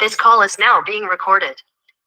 This call is now being recorded.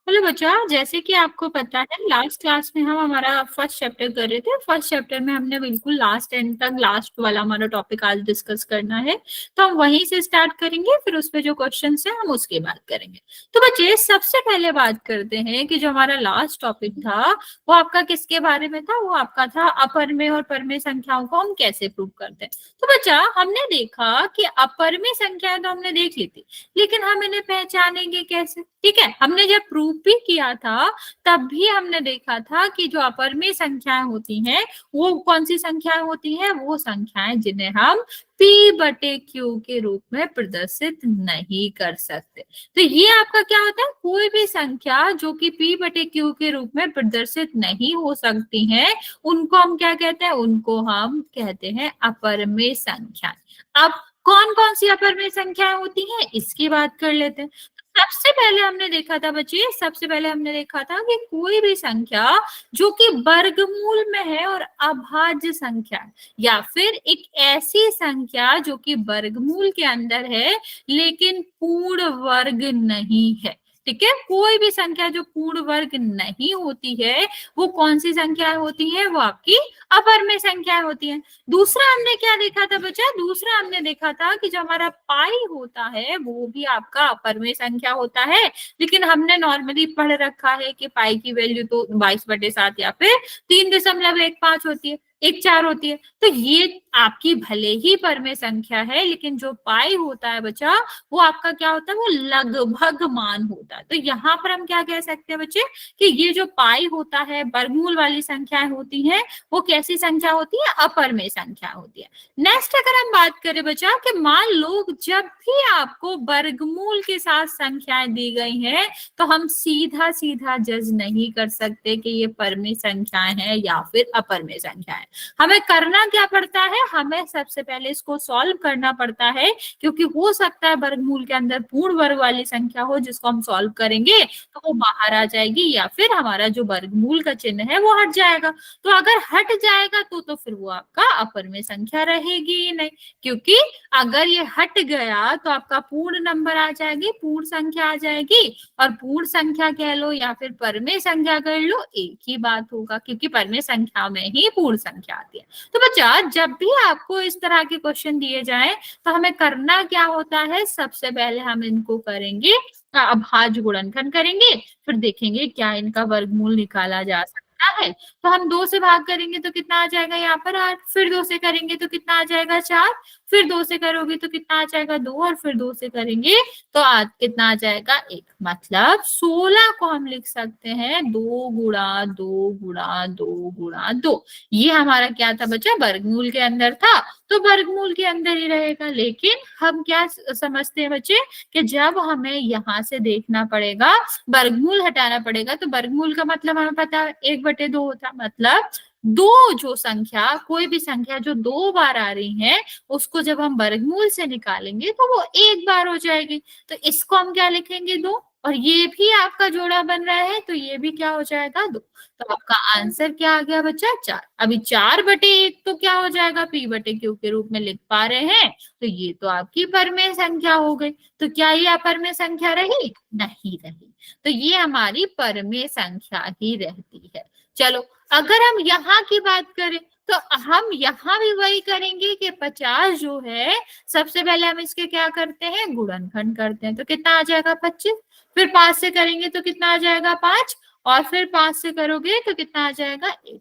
Hello बच्चा, जैसे कि आपको पता है लास्ट क्लास में हम हमारा फर्स्ट चैप्टर कर रहे थे। फर्स्ट चैप्टर में हमने बिल्कुल लास्ट एंड तक लास्ट वाला हमारा टॉपिक आज डिस्कस करना है, तो हम वहीं से स्टार्ट करेंगे, फिर उस पे जो क्वेश्चंस हैं हम उसके बात करेंगे। तो बच्चे सबसे पहले बात करते हैं कि जो हमारा लास्ट टॉपिक था वो आपका किसके बारे में था। वो आपका था अपर में और परमेय संख्याओं को हम कैसे प्रूव करते हैं। तो बच्चा हमने देखा कि अपर में संख्याएं तो हमने देख ली थी, लेकिन हम इन्हें पहचानेंगे कैसे। ठीक है, हमने जब प्रूव भी किया था तब भी हमने देखा था कि जो अपरिमेय संख्याएं होती हैं वो कौन सी संख्याएं होती हैं, वो संख्याएं जिन्हें हम p बटे q के रूप में प्रदर्शित नहीं कर सकते। तो ये आपका क्या होता है, कोई भी संख्या जो कि p बटे q के रूप में प्रदर्शित नहीं हो सकती हैं उनको हम क्या कहते हैं, उनको हम कहते हैं अपरिमेय संख्या। अब कौन कौन सी अपरिमेय संख्याएं होती हैं इसकी बात कर लेते हैं। सबसे पहले हमने देखा था बच्चे, सबसे पहले हमने देखा था कि कोई भी संख्या जो कि वर्गमूल में है और अभाज्य संख्या है, या फिर एक ऐसी संख्या जो कि वर्गमूल के अंदर है लेकिन पूर्ण वर्ग नहीं है। ठीक है, कोई भी संख्या जो पूर्ण वर्ग नहीं होती है वो कौन सी संख्या होती है, वो आपकी अपरिमेय संख्या होती है। दूसरा हमने क्या देखा था बच्चा, दूसरा हमने देखा था कि जो हमारा पाई होता है वो भी आपका अपरिमेय संख्या होता है, लेकिन हमने नॉर्मली पढ़ रखा है कि पाई की वैल्यू तो 22/7 या फिर 3.15 होती है, 1/4 होती है। तो ये आपकी भले ही परमेय संख्या है, लेकिन जो पाई होता है बच्चा वो आपका क्या होता है, वो लगभग मान होता है। तो यहाँ पर हम क्या कह सकते हैं बच्चे कि ये जो पाई होता है, वर्गमूल वाली संख्याएं होती हैं, वो कैसी संख्या होती है, अपरिमेय संख्या होती है। नेक्स्ट अगर हम बात करें बच्चा कि मान लो जब भी आपको वर्गमूल के साथ संख्याएं दी गई हैं तो हम सीधा सीधा जज नहीं कर सकते कि ये परमेय संख्याएं हैं या फिर अपरिमेय संख्याएं। हमें करना क्या पड़ता है, हमें सबसे पहले इसको सॉल्व करना पड़ता है, क्योंकि हो सकता है वर्गमूल के अंदर पूर्ण वर्ग वाली संख्या हो जिसको हम सॉल्व करेंगे तो वो बाहर आ जाएगी, या फिर हमारा जो वर्गमूल का चिन्ह है वो हट जाएगा। तो अगर हट जाएगा तो फिर वो आपका अपरिमेय संख्या रहेगी ही नहीं, क्योंकि अगर ये हट गया तो आपका पूर्ण नंबर आ जाएगी, पूर्ण संख्या आ जाएगी, और पूर्ण संख्या कह लो या फिर परमेय संख्या कर लो एक ही बात होगा, क्योंकि परमेय संख्या में ही पूर्ण संख्या आती है। तो बच्चा जब भी आपको इस तरह के क्वेश्चन दिए जाए तो हमें करना क्या होता है, सबसे पहले हम इनको करेंगे अभाज्य गुणनखंड करेंगे, फिर देखेंगे क्या इनका वर्गमूल निकाला जा सकता है। तो हम 2 से भाग करेंगे तो कितना आ जाएगा, यहाँ पर 8, फिर 2 से करेंगे तो कितना आ जाएगा 4, फिर 2 से करोगे तो कितना आ जाएगा 2, और फिर 2 से करेंगे तो कितना आ जाएगा 1। मतलब 16 को हम लिख सकते हैं 2 गुणा 2 गुणा 2 गुणा 2। ये हमारा क्या था बच्चा, वर्गमूल के अंदर था तो वर्गमूल के अंदर ही रहेगा। लेकिन हम क्या समझते हैं बच्चे कि जब हमें यहाँ से देखना पड़ेगा, वर्गमूल हटाना पड़ेगा, तो वर्गमूल का मतलब हमें पता है 1/2 होता, मतलब दो जो संख्या, कोई भी संख्या जो 2 बार आ रही है उसको जब हम वर्गमूल से निकालेंगे तो वो 1 बार हो जाएगी। तो इसको हम क्या लिखेंगे 2, और ये भी आपका जोड़ा बन रहा है तो ये भी क्या हो जाएगा 2। तो आपका आंसर क्या आ गया बच्चा 4। अभी 4/1 तो क्या हो जाएगा, p/q के रूप में लिख पा रहे हैं, तो ये तो आपकी परमेय संख्या हो गई। तो क्या ये अपरमेय संख्या रही, नहीं रही, तो ये हमारी परमेय संख्या ही रहती है। चलो अगर हम यहाँ की बात करें तो हम यहाँ भी वही करेंगे कि 50 जो है सबसे पहले हम इसके क्या करते हैं, गुणनखंड करते हैं, तो कितना आ जाएगा 25, फिर 5 से करेंगे तो कितना आ जाएगा 5, और फिर 5 से करोगे तो कितना आ जाएगा 1।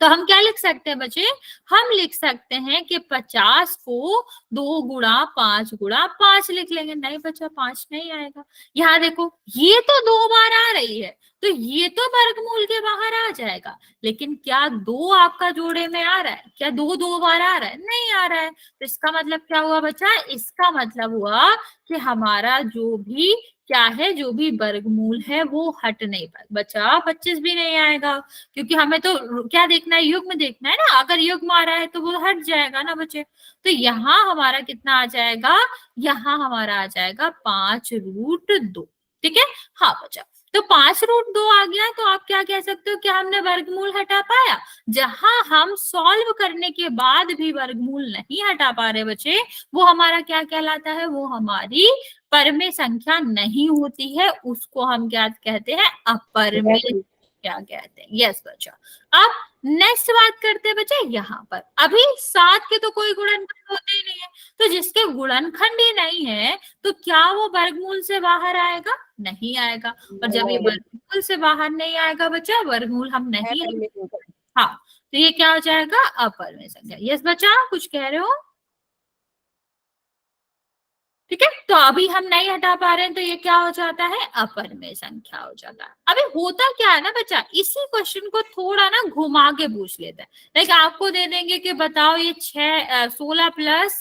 तो हम क्या लिख सकते हैं बच्चे, हम लिख सकते हैं कि 50 को 2 गुणा 5 गुणा 5 लिख लेंगे। नहीं बच्चा 5 नहीं आएगा, यहाँ देखो ये तो 2 बार आ रही है तो ये तो वर्गमूल के बाहर आ जाएगा, लेकिन क्या 2 आपका जोड़े में आ रहा है, क्या 2 2 बार आ रहा है, नहीं आ रहा है। तो इसका मतलब क्या हुआ बच्चा, इसका मतलब हुआ कि हमारा जो भी क्या है, जो भी वर्गमूल है वो हट नहीं पाएगा बच्चा, 25 भी नहीं आएगा, क्योंकि हमें तो क्या देखना है, युग्म देखना है ना। अगर युग्म आ रहा है तो वो हट जाएगा ना बच्चे। तो यहाँ हमारा कितना आ जाएगा, यहाँ हमारा आ जाएगा 5√2। ठीक है, हाँ बच्चा। तो 5√2 आ गया, तो आप क्या कह सकते हो, क्या हमने वर्गमूल हटा पाया? जहां हम सॉल्व करने के बाद भी वर्गमूल नहीं हटा पा रहे बच्चे, वो हमारा क्या कहलाता है, वो हमारी परमेय संख्या नहीं होती है, उसको हम क्या कहते हैं, अपरमेय क्या कहते हैं। यस बच्चा। अब नेक्स्ट बात करते हैं बच्चे, यहाँ पर अभी 7 के तो कोई गुणनखंड होते ही नहीं है, तो जिसके गुणनखंड ही नहीं है तो क्या वो वर्गमूल से बाहर आएगा? नहीं आएगा। और जब ये वर्गमूल से बाहर नहीं आएगा बच्चा, वर्गमूल हम नहीं, हाँ, तो ये क्या हो जाएगा, अपरमेय संख्या। यस बच्चा, कुछ कह रहे हो? ठीक है, तो अभी हम नहीं हटा पा रहे हैं, तो ये क्या हो जाता है, अपरमेय संख्या हो जाता है। अभी होता क्या है ना बच्चा, इसी क्वेश्चन को थोड़ा ना घुमा के पूछ लेते हैं। लाइक आपको दे देंगे कि बताओ ये 16 प्लस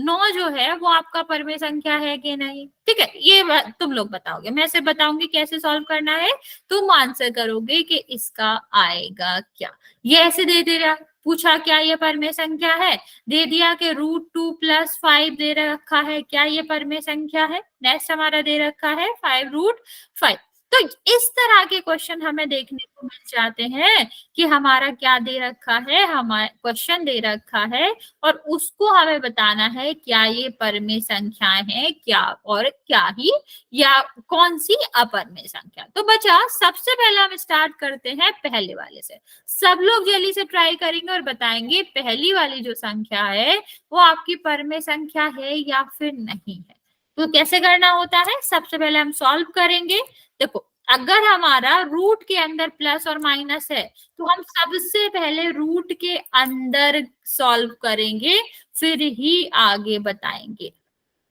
9 जो है वो आपका परमेय संख्या है कि नहीं। ठीक है, ये तुम लोग बताओगे, मैं सिर्फ बताऊंगी कैसे सॉल्व करना है, तुम आंसर करोगे कि इसका आएगा क्या। ये ऐसे दे दे रहा, पूछा क्या ये परमेय संख्या है, दे दिया कि √2 + 5 दे रखा है, क्या ये परमेय संख्या है? नेक्स्ट हमारा दे रखा है 5√5। तो इस तरह के क्वेश्चन हमें देखने को मिल जाते हैं कि हमारा क्या दे रखा है, हमारा क्वेश्चन दे रखा है और उसको हमें बताना है क्या ये परमेय संख्याएं हैं क्या, और क्या ही, या कौन सी अपरमेय संख्या। तो बच्चा सबसे पहले हम स्टार्ट करते हैं पहले वाले से। सब लोग जल्दी से ट्राई करेंगे और बताएंगे पहली वाली जो संख्या है वो आपकी परमेय संख्या है या फिर नहीं है। तो कैसे करना होता है, सबसे पहले हम सॉल्व करेंगे। देखो, अगर हमारा रूट के अंदर प्लस और माइनस है तो हम सबसे पहले रूट के अंदर सॉल्व करेंगे, फिर ही आगे बताएंगे।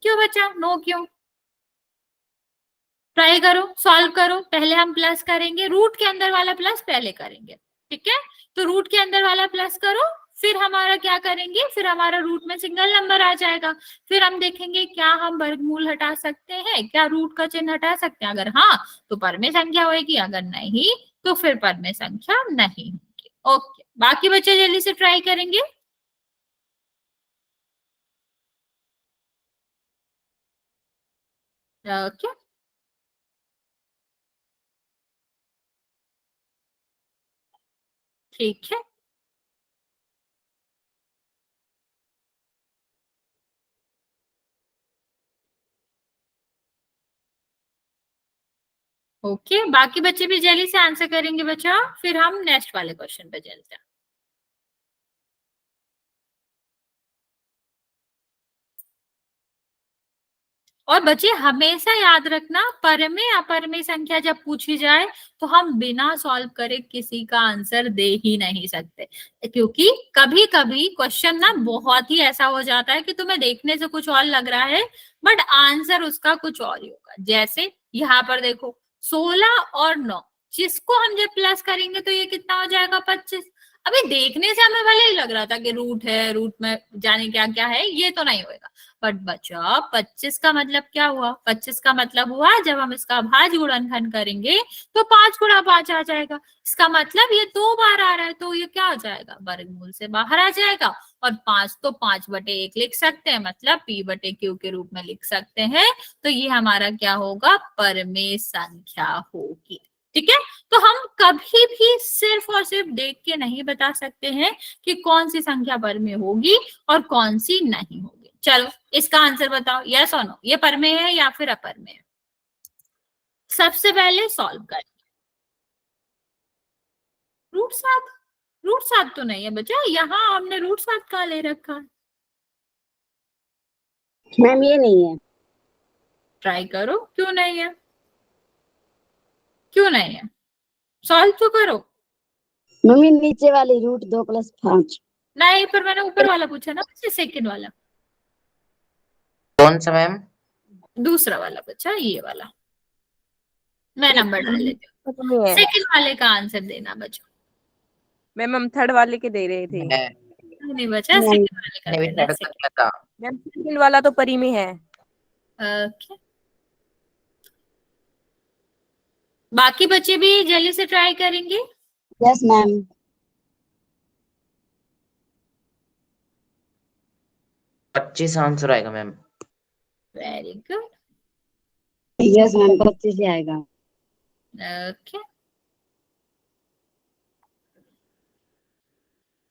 क्यों बच्चा, नो क्यों? ट्राई करो, सॉल्व करो। पहले हम प्लस करेंगे, रूट के अंदर वाला प्लस पहले करेंगे। ठीक है, तो रूट के अंदर वाला प्लस करो, फिर हमारा क्या करेंगे, फिर हमारा रूट में सिंगल नंबर आ जाएगा। फिर हम देखेंगे क्या हम वर्गमूल हटा सकते हैं, क्या रूट का चिन्ह हटा सकते हैं। अगर हाँ तो परमेय संख्या होगी, अगर नहीं तो फिर परमेय संख्या नहीं होगी। ओके, बाकी बच्चे जल्दी से ट्राई करेंगे। ओके, ठीक है। ओके, बाकी बच्चे भी जल्दी से आंसर करेंगे बच्चा, फिर हम नेक्स्ट वाले क्वेश्चन पे चलते हैं। और बच्चे हमेशा याद रखना, परमेय अपरमेय संख्या जब पूछी जाए तो हम बिना सॉल्व करे किसी का आंसर दे ही नहीं सकते, क्योंकि कभी कभी क्वेश्चन ना बहुत ही ऐसा हो जाता है कि तुम्हें देखने से कुछ और लग रहा है बट आंसर उसका कुछ और ही होगा। जैसे यहाँ पर देखो, 16 और 9, जिसको हम जब प्लस करेंगे तो ये कितना हो जाएगा, 25। अभी देखने से हमें भले ही लग रहा था कि रूट है, रूट में जाने क्या क्या है, ये तो नहीं होगा। बट बच्चा 25 का मतलब क्या हुआ, 25 का मतलब हुआ जब हम इसका भाज्य गुणनखंड करेंगे तो 5 गुणा 5 आ जाएगा। इसका मतलब ये 2 बार आ रहा है, तो ये क्या आ जाएगा, वर्गमूल से बाहर आ जाएगा। और 5 तो 5/1 लिख सकते हैं, मतलब P/Q के रूप में लिख सकते हैं। तो ये हमारा क्या होगा, परमेय संख्या होगी। ठीक है, तो हम कभी भी सिर्फ और सिर्फ देख के नहीं बता सकते हैं कि कौन सी संख्या परमेय होगी और कौन सी नहीं होगी। चलो इसका आंसर बताओ, यस और नो, ये परमेय है या फिर अपरमेय है। सबसे पहले सॉल्व कर, √7, √7 तो नहीं है बच्चा, यहाँ हमने √7 कहाँ ले रखा है। मैम ये नहीं है। ट्राई करो, क्यों नहीं है, क्यों नहीं है, सॉल्व तो करो। मम्मी नीचे वाली √2 + 5। नहीं, पर मैंने ऊपर वाला पूछा ना बच्चे, सेकंड वाला, कौन सा मैम? दूसरा वाला बच्चा, ये वाला मैं नंबर डाल लेती हूँ। सेकंड वाले का आंसर देना बच्चा। मैम हम थर्ड वाले के दे रहे थे। नहीं बच्चा, सेकंड वाले का मैंने भी देना। थर्ड का किया था। मैम सेकंड वाला तो परी में है। ओके, बाकी बच्चे भी जल्दी से ट्राई करेंगे। Yes ma'am. 25 आंसर आएगा ma'am. Very good. Yes ma'am, 25 ही आएगा। ओके,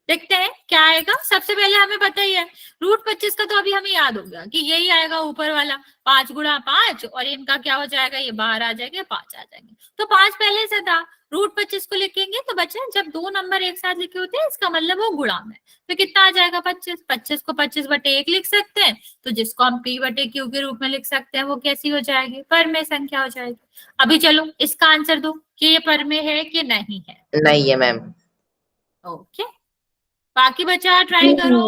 देखते हैं क्या आएगा। सबसे पहले हमें पता ही है √25 का तो अभी हमें याद होगा कि यही आएगा ऊपर वाला 5 गुणा 5, और इनका क्या हो जाएगा, ये बाहर आ जाएंगे 5 आ जाएंगे, तो 5 पहले से था। √25 को लिखेंगे तो बच्चे जब दो नंबर एक साथ लिखे होते हैं इसका मतलब वो गुणा में, तो कितना आ जाएगा 25। 25 को 25/1 लिख सकते हैं, तो जिसको हम P/Q के रूप में लिख सकते हैं वो कैसी हो जाएगी, परमेय संख्या हो जाएगी। अभी चलो इसका आंसर दो कि ये परमेय है कि नहीं है। नहीं है मैम। ओके, बाकी बच्चा ट्राई करो।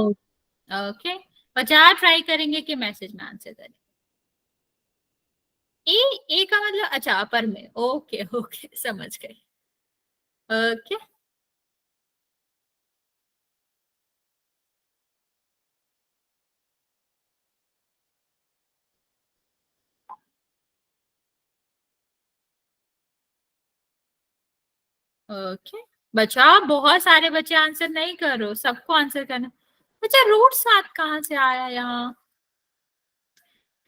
ओके, बच्चा ट्राई करेंगे कि मैसेज में आंसर करें। ए का मतलब अच्छा अपर में, ओके ओके समझ गए। ओके, ओके बच्चा, बहुत सारे बच्चे आंसर नहीं कर रहे हो, सबको आंसर करना। बच्चा √7 कहाँ से आया यहाँ?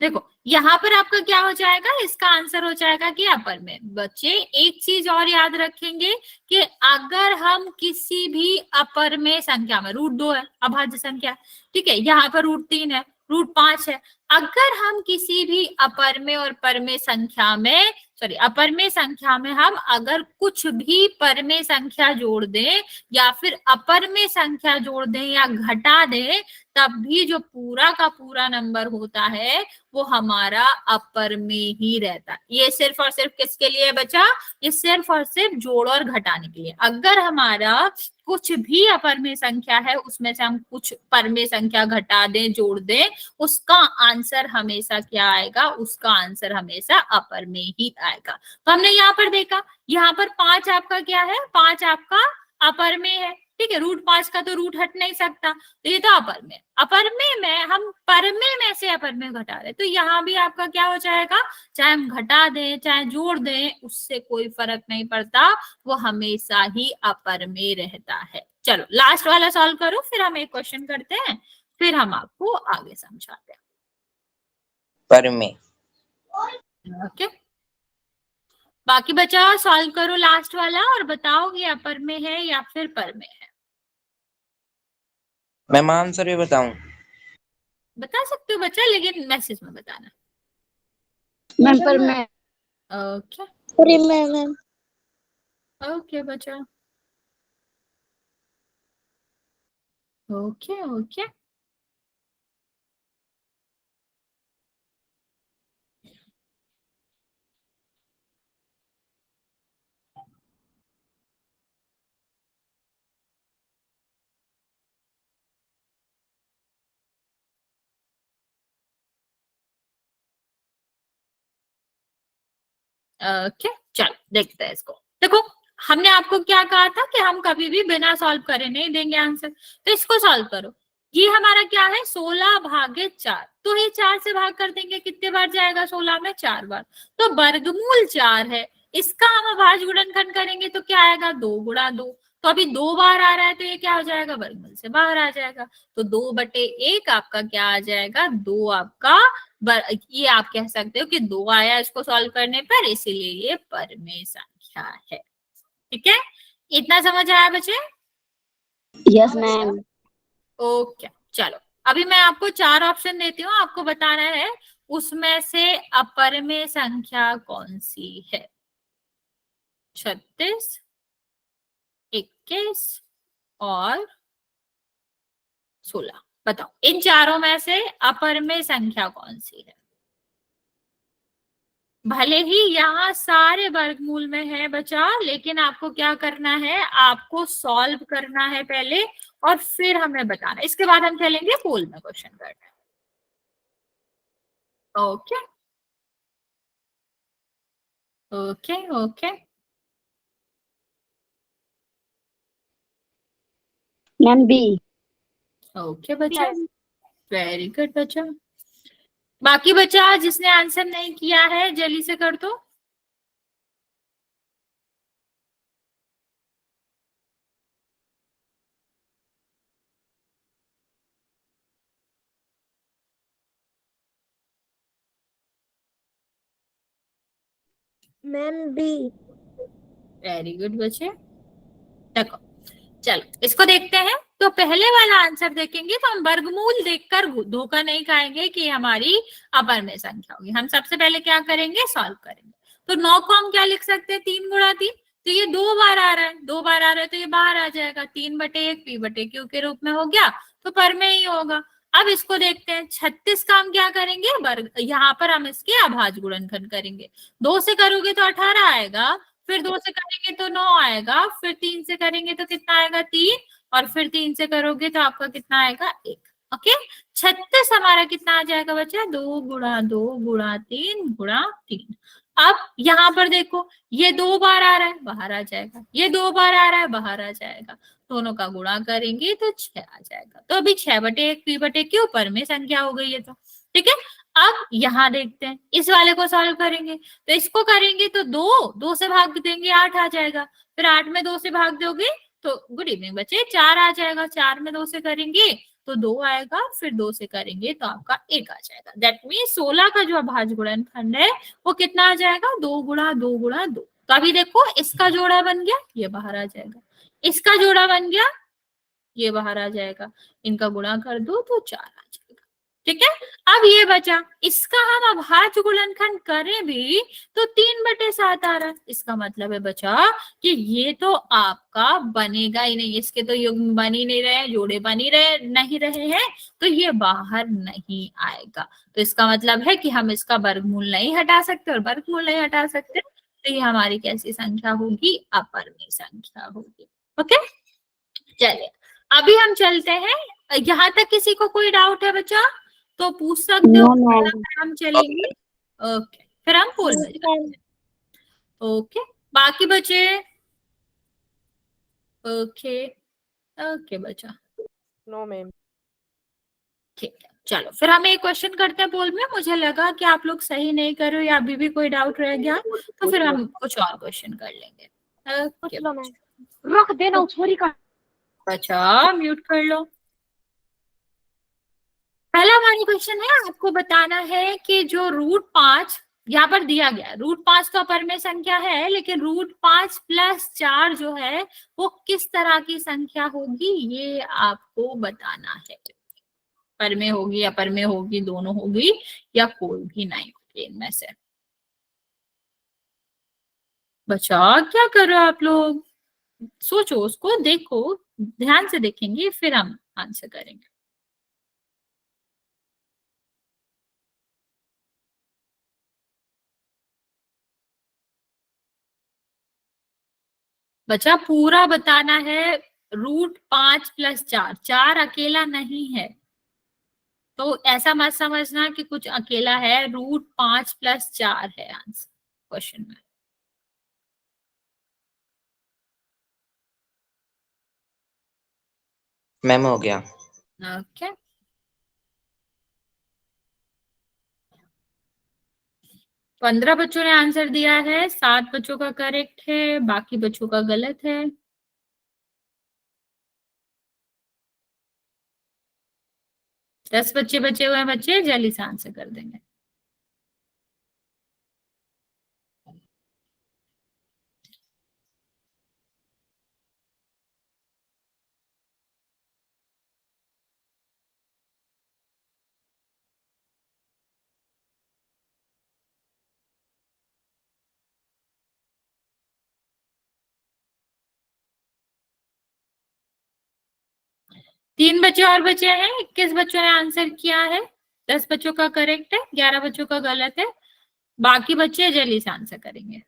देखो यहाँ पर आपका क्या हो जाएगा, इसका आंसर हो जाएगा कि अपर में। बच्चे एक चीज और याद रखेंगे कि अगर हम किसी भी अपर में संख्या में, √2 है अभाज्य संख्या, ठीक है, यहाँ पर √3 है, √5 है, अगर हम किसी भी अपर में और परमेय संख्या में, सॉरी अपर में संख्या में हम अगर कुछ भी परमेय संख्या जोड़ दें या फिर अपर में संख्या जोड़ दें या घटा दें, तब भी जो पूरा का पूरा नंबर होता है वो हमारा अपर में ही रहता है। ये सिर्फ और सिर्फ किसके लिए है बच्चा, ये सिर्फ और सिर्फ जोड़ और घटाने के लिए। अगर हमारा कुछ भी अपर में संख्या है उसमें से हम कुछ परमेय संख्या घटा दें जोड़ दें, उसका आंसर हमेशा क्या आएगा, उसका आंसर हमेशा अपर में ही आएगा। तो हमने यहाँ पर देखा, यहाँ पर 5 आपका क्या है, 5 आपका अपर में है, ठीक है, √5 का तो रूट हट नहीं सकता, तो ये तो अपर में। अपर में हम परमेय में से अपर में घटा रहे, तो यहाँ भी आपका क्या हो जाएगा, चाहे हम घटा दें चाहे जोड़ दें उससे कोई फर्क नहीं पड़ता, वो हमेशा ही अपर में रहता है। चलो लास्ट वाला सॉल्व करो, फिर हम एक क्वेश्चन करते हैं, फिर हम आपको आगे समझाते पर में। हैं। ओके, बाकी बचा सॉल्व करो लास्ट वाला और बताओ कि अपर में है या फिर पर में है। मैं आंसर भी बताऊं? बता सकते हो बच्चा, लेकिन मैसेज में बताना। मैम पर मैं ओके पूरी मैम ओके बच्चा, ओके ओके ओके, चलो देखते हैं इसको। देखो हमने आपको क्या कहा था कि हम कभी भी बिना सॉल्व करे नहीं देंगे आंसर, तो इसको सॉल्व करो। ये हमारा क्या है, 16/4, तो ये 4 से भाग कर देंगे, कितने बार जाएगा 16 में, 4 बार, तो वर्गमूल 4 है। इसका हम अभाज्य गुणनखंड करेंगे तो क्या आएगा, 2 × 2, तो अभी 2 बार आ रहा है तो ये क्या हो जाएगा, वर्गमूल से बाहर आ जाएगा, तो 2/1 आपका क्या आ जाएगा, 2 आपका ये आप कह सकते हो कि 2 आया इसको सॉल्व करने पर, इसीलिए ये परमेय संख्या है। ठीक है, इतना समझ आया बच्चे? Yes ma'am. ओके चलो, अभी मैं आपको 4 ऑप्शन देती हूँ, आपको बताना है उसमें से अपरमेय संख्या कौन सी है। 36, 21 और 16, बताओ इन चारों में से अपरमेय संख्या कौन सी है। भले ही यहाँ सारे वर्गमूल में है बचा, लेकिन आपको क्या करना है, आपको सॉल्व करना है पहले और फिर हमें बताना, इसके बाद हम चलेंगे पोल में क्वेश्चन करने। Okay okay okay ma'am B. Okay बच्चा, वेरी गुड बच्चा। बाकी बच्चा जिसने आंसर नहीं किया है जल्दी से कर दो। Ma'am B. वेरी गुड बच्चे। देखो चलो इसको देखते हैं। तो पहले वाला आंसर देखेंगे तो हम वर्गमूल देखकर धोखा नहीं खाएंगे कि हमारी अपर में संख्या होगी। हम सबसे पहले क्या करेंगे, सॉल्व करेंगे। तो 9 को हम क्या लिख सकते हैं, 3 गुणा 3। तो ये 2 बार आ रहा है, 2 बार आ रहा है तो ये बाहर आ जाएगा। 3/1 p/q के रूप में हो गया, तो पर में ही होगा। अब इसको देखते हैं 36 का हम क्या करेंगे, वर्ग, यहाँ पर हम इसके अभाज्य गुणनखंड करेंगे। 2 से करोगे तो 18 आएगा, फिर 2 से करेंगे तो 9 आएगा, फिर 3 से करेंगे तो कितना आएगा, 3, और फिर 3 से करोगे तो आपका कितना आएगा, 1। ओके, 36 हमारा कितना आ जाएगा बच्चा, 2 गुणा 2 गुणा 3 गुणा 3। अब यहाँ पर देखो, ये 2 बार आ रहा है, बाहर आ जाएगा, ये 2 बार आ रहा है, बाहर आ जाएगा। दोनों का गुणा करेंगे तो 6 आ जाएगा। तो अभी 6/1 p/q पर में संख्या हो गई है। तो ठीक है, अब यहाँ देखते हैं, इस वाले को सॉल्व करेंगे। तो इसको करेंगे तो 2 से भाग देंगे, 8 आ जाएगा। फिर 8 में 2 से भाग दोगे तो गुड इवनिंग बच्चे, 4 आ जाएगा। 4 में 2 से करेंगे तो 2 आएगा, फिर 2 से करेंगे तो आपका 1 आ जाएगा। दैट मीन 16 का जो अभाज्य गुणनखंड है वो कितना आ जाएगा, 2 गुणा 2 गुणा 2। तो अभी देखो इसका जोड़ा बन गया, ये बाहर आ जाएगा। इसका जोड़ा बन गया, ये बाहर आ जाएगा। इनका गुणा कर दो तो 4 आ जाएगा। ठीक है, अब ये बचा, इसका हम अभाज्य गुणनखंड करें भी तो 3/7 आ रहा है। इसका मतलब है बचा कि ये तो आपका बनेगा ही नहीं, इसके तो युग्म बन ही नहीं रहे, जोड़े बन ही नहीं रहे हैं, तो ये बाहर नहीं आएगा। तो इसका मतलब है कि हम इसका वर्गमूल नहीं हटा सकते, और वर्गमूल नहीं हटा सकते तो ये हमारी कैसी संख्या होगी, अपरिमेय संख्या होगी। ओके, चलिए अभी हम चलते हैं। यहाँ तक किसी को कोई डाउट है बच्चा तो पूछ सकते हो, No, ma'am. फिर हम चलेंगे। ओके, फिर हम पोल में जाते हैं। ओके, बाकी बचे। ओके ओके बच्चा, नो मैम। ठीक है, चलो फिर हम एक क्वेश्चन करते हैं पोल में। मुझे लगा कि आप लोग सही नहीं कर रहे हो या अभी भी कोई डाउट रह गया, तो फिर हम कुछ और क्वेश्चन कर लेंगे। ओके रख देना छोरी का। अच्छा, म्यूट कर लो। पहला हमारा क्वेश्चन है, आपको बताना है कि जो √5 यहाँ पर दिया गया है, √5 तो अपरिमेय संख्या है, लेकिन √5 + 4 जो है वो किस तरह की संख्या होगी, ये आपको बताना है। परिमेय होगी, अपरिमेय होगी, दोनों होगी, या कोई भी नहीं होगी इनमें से। बच्चा क्या कर रहे हो आप लोग, सोचो, उसको देखो, ध्यान से देखेंगे फिर हम आंसर करेंगे। बच्चा पूरा बताना है। √5 + 4, 4 अकेला नहीं है, तो ऐसा मत समझना कि कुछ अकेला है। √5 + 4 है आंसर क्वेश्चन में। मैम हो गया। ओके, 15 बच्चों ने आंसर दिया है, 7 बच्चों का करेक्ट है, बाकी बच्चों का गलत है। 10 बच्चे बचे हुए हैं, बच्चे जल्दी से आंसर कर देंगे। तीन बच्चे और बचे हैं, 21 बच्चों ने आंसर किया है। 10 बच्चों का करेक्ट है, 11 बच्चों का गलत है, बाकी बच्चे जल्दी से आंसर करेंगे।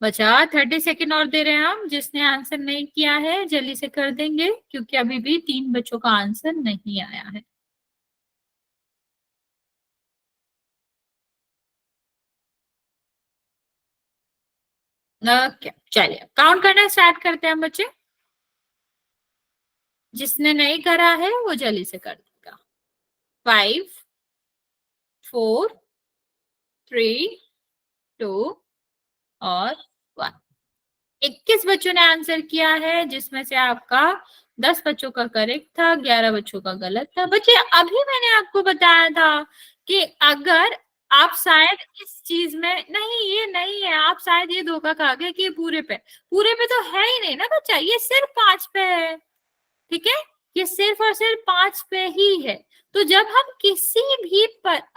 बचा 30 सेकेंड और दे रहे हैं हम। जिसने आंसर नहीं किया है जल्दी से कर देंगे, क्योंकि अभी भी 3 बच्चों का आंसर नहीं आया है। ओके, चलिए काउंट करना स्टार्ट करते हैं हम बच्चे। जिसने नहीं करा है वो जल्दी से कर देगा। 5 4 3 2 और 1। 21 बच्चों ने आंसर किया है, जिसमें से आपका 10 बच्चों का करेक्ट था, 11 बच्चों का गलत था। बच्चे अभी मैंने आपको बताया था कि अगर आप शायद इस चीज में नहीं, ये नहीं है, आप शायद ये धोखा खा गए कि ये पूरे पे तो है ही नहीं ना बच्चा, ये सिर्फ 5 पे है। ठीक है, ये सिर्फ और सिर्फ 5 पे ही है। तो जब हम किसी भी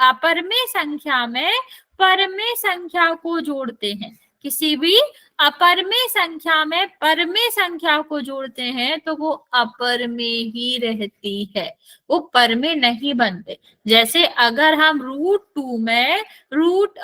अपरमेय संख्या में परमेय संख्या को जोड़ते हैं, किसी भी अपरमेय संख्या में परमेय संख्या को जोड़ते हैं, तो वो अपरमेय ही रहती है, वो परमेय नहीं बनते। जैसे अगर हम √2 में रूट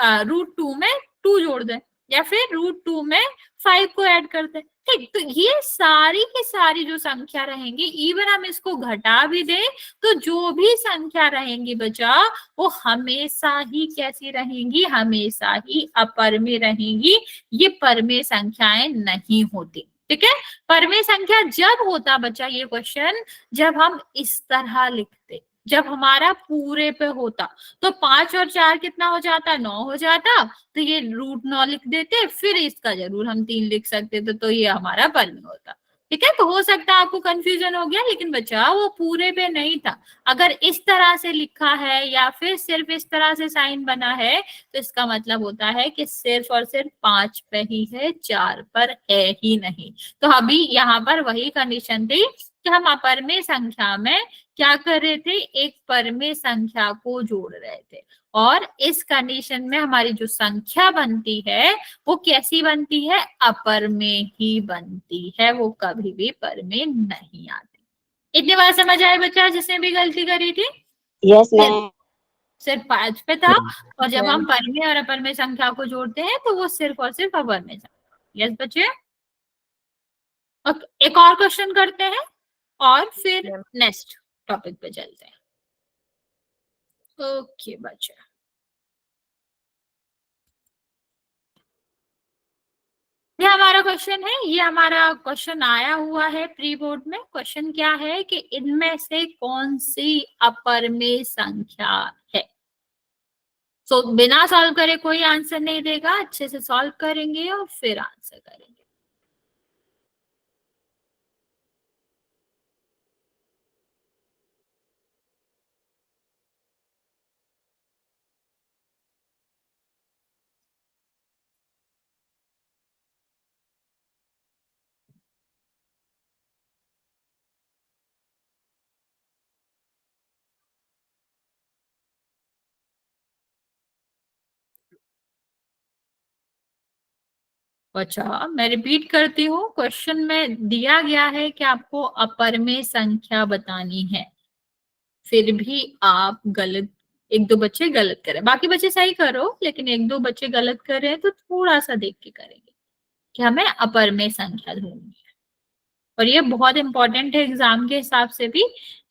टू में 2 जोड़ दें, या फिर √2 में 5 को ऐड कर दें, ठीक, तो ये सारी की सारी जो संख्या रहेंगी, इवन हम इसको घटा भी दें, तो जो भी संख्या रहेंगी बच्चा, वो हमेशा ही कैसी रहेंगी, हमेशा ही अपरमेय रहेंगी। ये परमेय संख्याएं नहीं होती। ठीक है, परमेय संख्या जब होता बच्चा ये क्वेश्चन, जब हम इस तरह लिखते, जब हमारा पूरे पे होता, तो 5 और 4 कितना हो जाता, 9 हो जाता, तो ये √9 लिख देते, फिर इसका जरूर हम 3 लिख सकते थे, तो ये हमारा परमेय होता। ठीक है, तो हो सकता है आपको कंफ्यूजन हो गया, लेकिन बच्चा वो पूरे पे नहीं था। अगर इस तरह से लिखा है या फिर सिर्फ इस तरह से साइन बना है, तो इसका मतलब होता है कि सिर्फ और सिर्फ 5 पे ही है, 4 पर है ही नहीं। तो अभी यहाँ पर वही कंडीशन थी कि हम अपरमेय संख्या में क्या कर रहे थे, एक परमेय संख्या को जोड़ रहे थे, और इस कंडीशन में हमारी जो संख्या बनती है वो कैसी बनती है, अपरमेय ही बनती है, वो कभी भी परमेय नहीं आती। इतनी बात समझ आए बच्चा, जिसने भी गलती करी थी? Yes ma'am. सिर्फ 5 पे था, और जब हम परमेय और अपरमेय संख्या को जोड़ते हैं तो वो सिर्फ और सिर्फ अपरमेय संख्या। यस बच्चे, एक और क्वेश्चन करते हैं और फिर नेक्स्ट टॉपिक पे चलते हैं। ओके बच्चे, ये हमारा क्वेश्चन है, ये हमारा क्वेश्चन आया हुआ है प्री बोर्ड में। क्वेश्चन क्या है कि इनमें से कौन सी अपरमेय संख्या है। सो बिना सॉल्व करे कोई आंसर नहीं देगा, अच्छे से सॉल्व करेंगे और फिर आंसर करेंगे। अच्छा, मैं रिपीट करती हूँ, क्वेश्चन में दिया गया है कि आपको अपरमेय संख्या बतानी है, फिर भी आप गलत, एक दो बच्चे गलत करें, बाकी बच्चे सही करो, लेकिन एक दो बच्चे गलत कर रहे हैं, तो थोड़ा सा देख के करेंगे कि हमें अपरमेय संख्या ढूंढनी है। और ये बहुत इंपॉर्टेंट है एग्जाम के हिसाब से भी,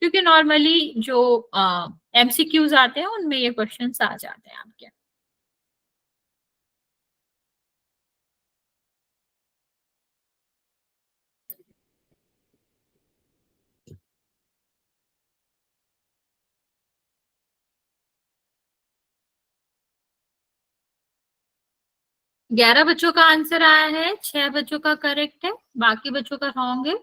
क्योंकि नॉर्मली जो एमसीक्यूज आते हैं उनमें ये क्वेश्चंस आ जाते हैं आपके। 11 बच्चों का आंसर आया है, 6 बच्चों का करेक्ट है, बाकी बच्चों का रॉन्ग है।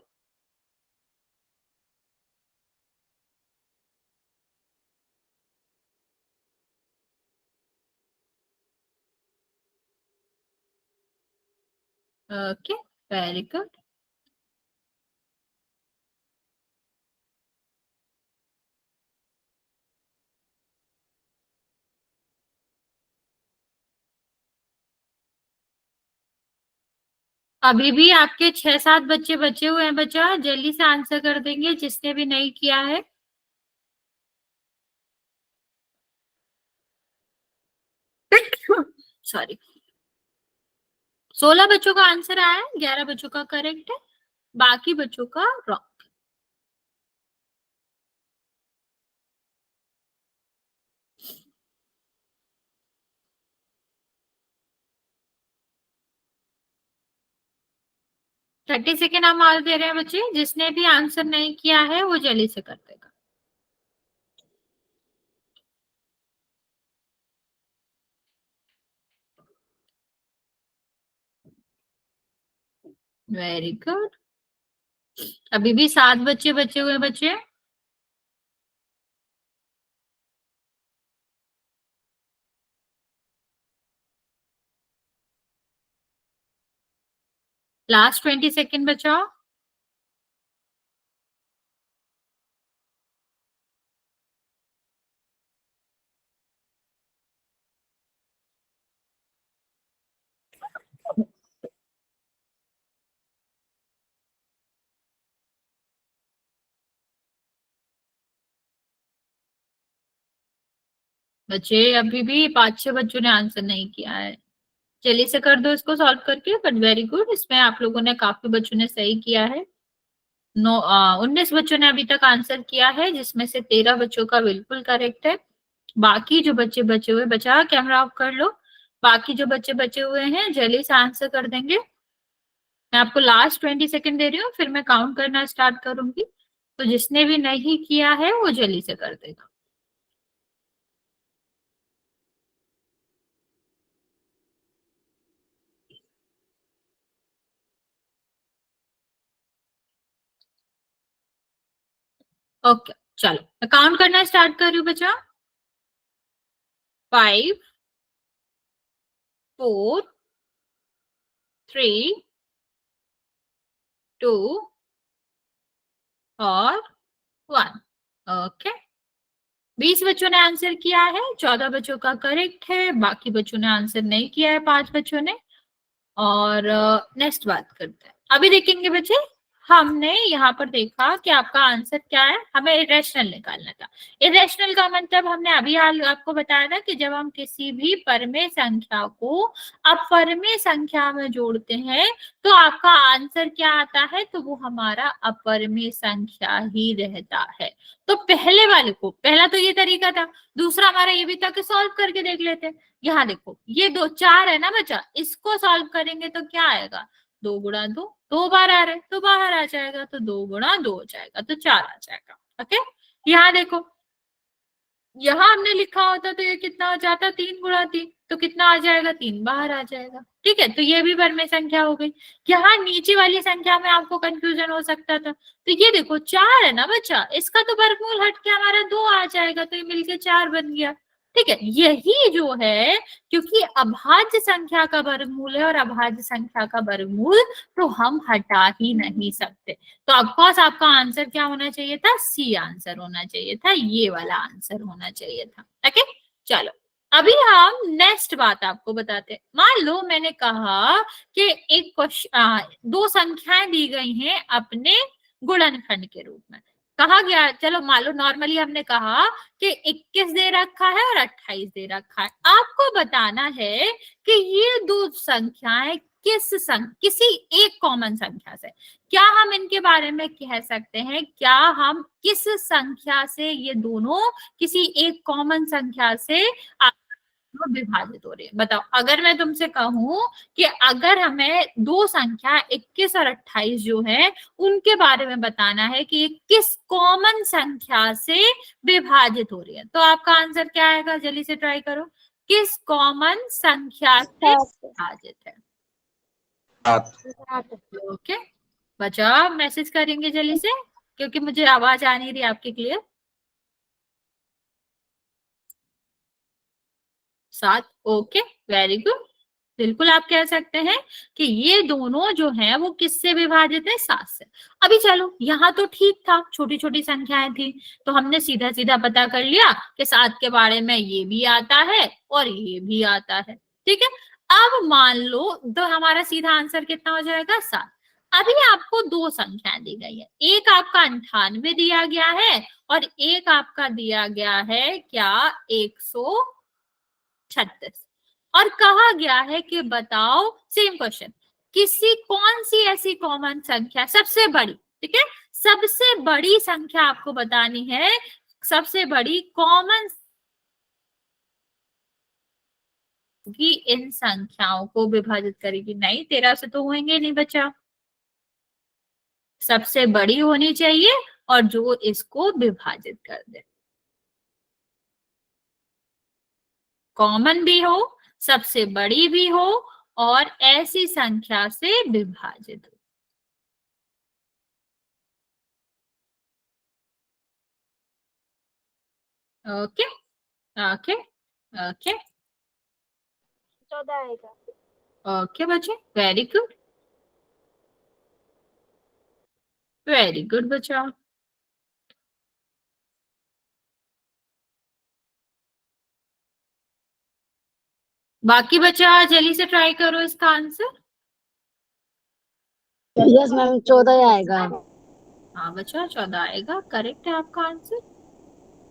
Okay, very good. अभी भी आपके 6-7 बच्चे बचे हुए हैं बच्चा, जल्दी से आंसर कर देंगे जिसने भी नहीं किया है। सॉरी, 16 बच्चों का आंसर आया है, 11 बच्चों का करेक्ट है, बाकी बच्चों का रॉन्ग। 30 सेकेंड हम और दे रहे हैं बच्चे, जिसने भी आंसर नहीं किया है वो जल्दी से कर देगा। Very good. अभी भी 7 बच्चे बचे हुए बच्चे। लास्ट 20 सेकेंड बचाओ। बच्चे अभी भी 5-6 बच्चों ने आंसर नहीं किया है। जल्दी से कर दो इसको सॉल्व करके। बट वेरी गुड, इसमें आप लोगों ने काफी बच्चों ने सही किया है। 19 बच्चों ने अभी तक आंसर किया है, जिसमें से 13 बच्चों का बिल्कुल करेक्ट है। बाकी जो बच्चे बचे हुए, बचा कैमरा ऑफ कर लो। बाकी जो बच्चे बचे हुए हैं जल्दी से आंसर कर देंगे। मैं आपको लास्ट 20 सेकेंड दे रही हूँ, फिर मैं काउंट करना स्टार्ट करूंगी। तो जिसने भी नहीं किया है वो जल्दी से कर देगा। ओके चलो, मैं काउंट करना स्टार्ट कर रही हूँ बच्चा। 5, 4, 3, 2 और 1। ओके, 20 बच्चों ने आंसर किया है, 14 बच्चों का करेक्ट है, बाकी बच्चों ने आंसर नहीं किया है, 5 बच्चों ने। और नेक्स्ट बात करते हैं। अभी देखेंगे बच्चे, हमने यहाँ पर देखा कि आपका आंसर क्या है, हमें इरेशनल निकालना था। इरेशनल का मतलब हमने अभी आपको बताया था कि जब हम किसी भी परमेय संख्या को अपरमेय संख्या में जोड़ते हैं तो आपका आंसर क्या आता है, तो वो हमारा अपरमेय संख्या ही रहता है। तो पहले वाले को, पहला तो ये तरीका था। दूसरा हमारा ये भी था कि सॉल्व करके देख लेते हैं। यहाँ देखो, ये 2 4 है ना बच्चा, इसको सॉल्व करेंगे तो क्या आएगा, 2 गुणा 2, 2 बार आ रहा है तो बाहर आ जाएगा, तो 2 गुणा 2 हो जाएगा, तो 4 आ जाएगा। ओके, यहाँ देखो, यहाँ हमने लिखा होता तो ये कितना हो जाता, 3 गुणा 3, तो कितना आ जाएगा, 3 बाहर आ जाएगा। ठीक है, तो ये भी परमेय संख्या हो गई। यहाँ नीचे वाली संख्या में आपको कंफ्यूजन हो सकता था, तो ये देखो 4 है ना बच्चा, इसका तो वर्गमूल हट के हमारा 2 आ जाएगा, तो ये मिलके 4 बन गया। ठीक है, यही जो है, क्योंकि अभाज्य संख्या का वर्गमूल है और अभाज्य संख्या का वर्गमूल तो हम हटा ही नहीं सकते। तो ऑफकोर्स आपका आंसर क्या होना चाहिए था, सी आंसर होना चाहिए था, ये वाला आंसर होना चाहिए था। ओके चलो, अभी हम नेक्स्ट बात आपको बताते हैं। मान लो मैंने कहा कि एक क्वेश्चन, 2 संख्याएं दी गई हैं अपने गुणनखंड के रूप में। कहा गया, चलो मान लो नॉर्मली हमने कहा कि 21 दे रखा है और 28 दे रखा है। आपको बताना है कि ये 2 संख्याएं किसी एक कॉमन संख्या से, क्या हम इनके बारे में कह सकते हैं, क्या हम किस संख्या से ये दोनों किसी एक कॉमन संख्या से विभाजित हो रही है। बताओ, अगर मैं तुमसे कहूं कि अगर हमें 2 संख्या 21 और 28 जो है उनके बारे में बताना है कि ये किस कॉमन संख्या से विभाजित हो रही है, तो आपका आंसर क्या आएगा, जल्दी से ट्राई करो। किस कॉमन संख्या से विभाजित है? ओके, बच्चा मैसेज करेंगे जल्दी से, क्योंकि मुझे आवाज आ नहीं रही आपकी क्लियर। 7। ओके वेरी गुड, बिल्कुल आप कह सकते हैं कि ये दोनों जो हैं वो किससे विभाजित है, 7 से। अभी चलो, यहाँ तो ठीक था, छोटी छोटी संख्याएं थी, तो हमने सीधा सीधा पता कर लिया कि 7 के बारे में ये भी आता है और ये भी आता है। ठीक है, अब मान लो तो हमारा सीधा आंसर कितना हो जाएगा, 7। अभी आपको 2 संख्याएं दी गई है, एक आपका 98 दिया गया है और एक आपका दिया गया है क्या, 136। और कहा गया है कि बताओ, सेम क्वेश्चन, किसी कौन सी ऐसी कॉमन संख्या सबसे बड़ी, ठीक है, सबसे बड़ी संख्या आपको बतानी है, सबसे बड़ी कॉमन की इन संख्याओं को विभाजित करेगी। नहीं, 13 से तो होंगे नहीं बच्चा, सबसे बड़ी होनी चाहिए और जो इसको विभाजित कर दे, कॉमन भी हो, सबसे बड़ी भी हो और ऐसी संख्या से विभाजित हो। ओके ओके ओके 14 आएगा। ओके बच्चे, वेरी गुड बच्चा। बाकी बच्चा जल्दी से ट्राई करो इसका आंसर। यस मैम 14 आएगा। हाँ बच्चा 14 आएगा, करेक्ट है आपका आंसर।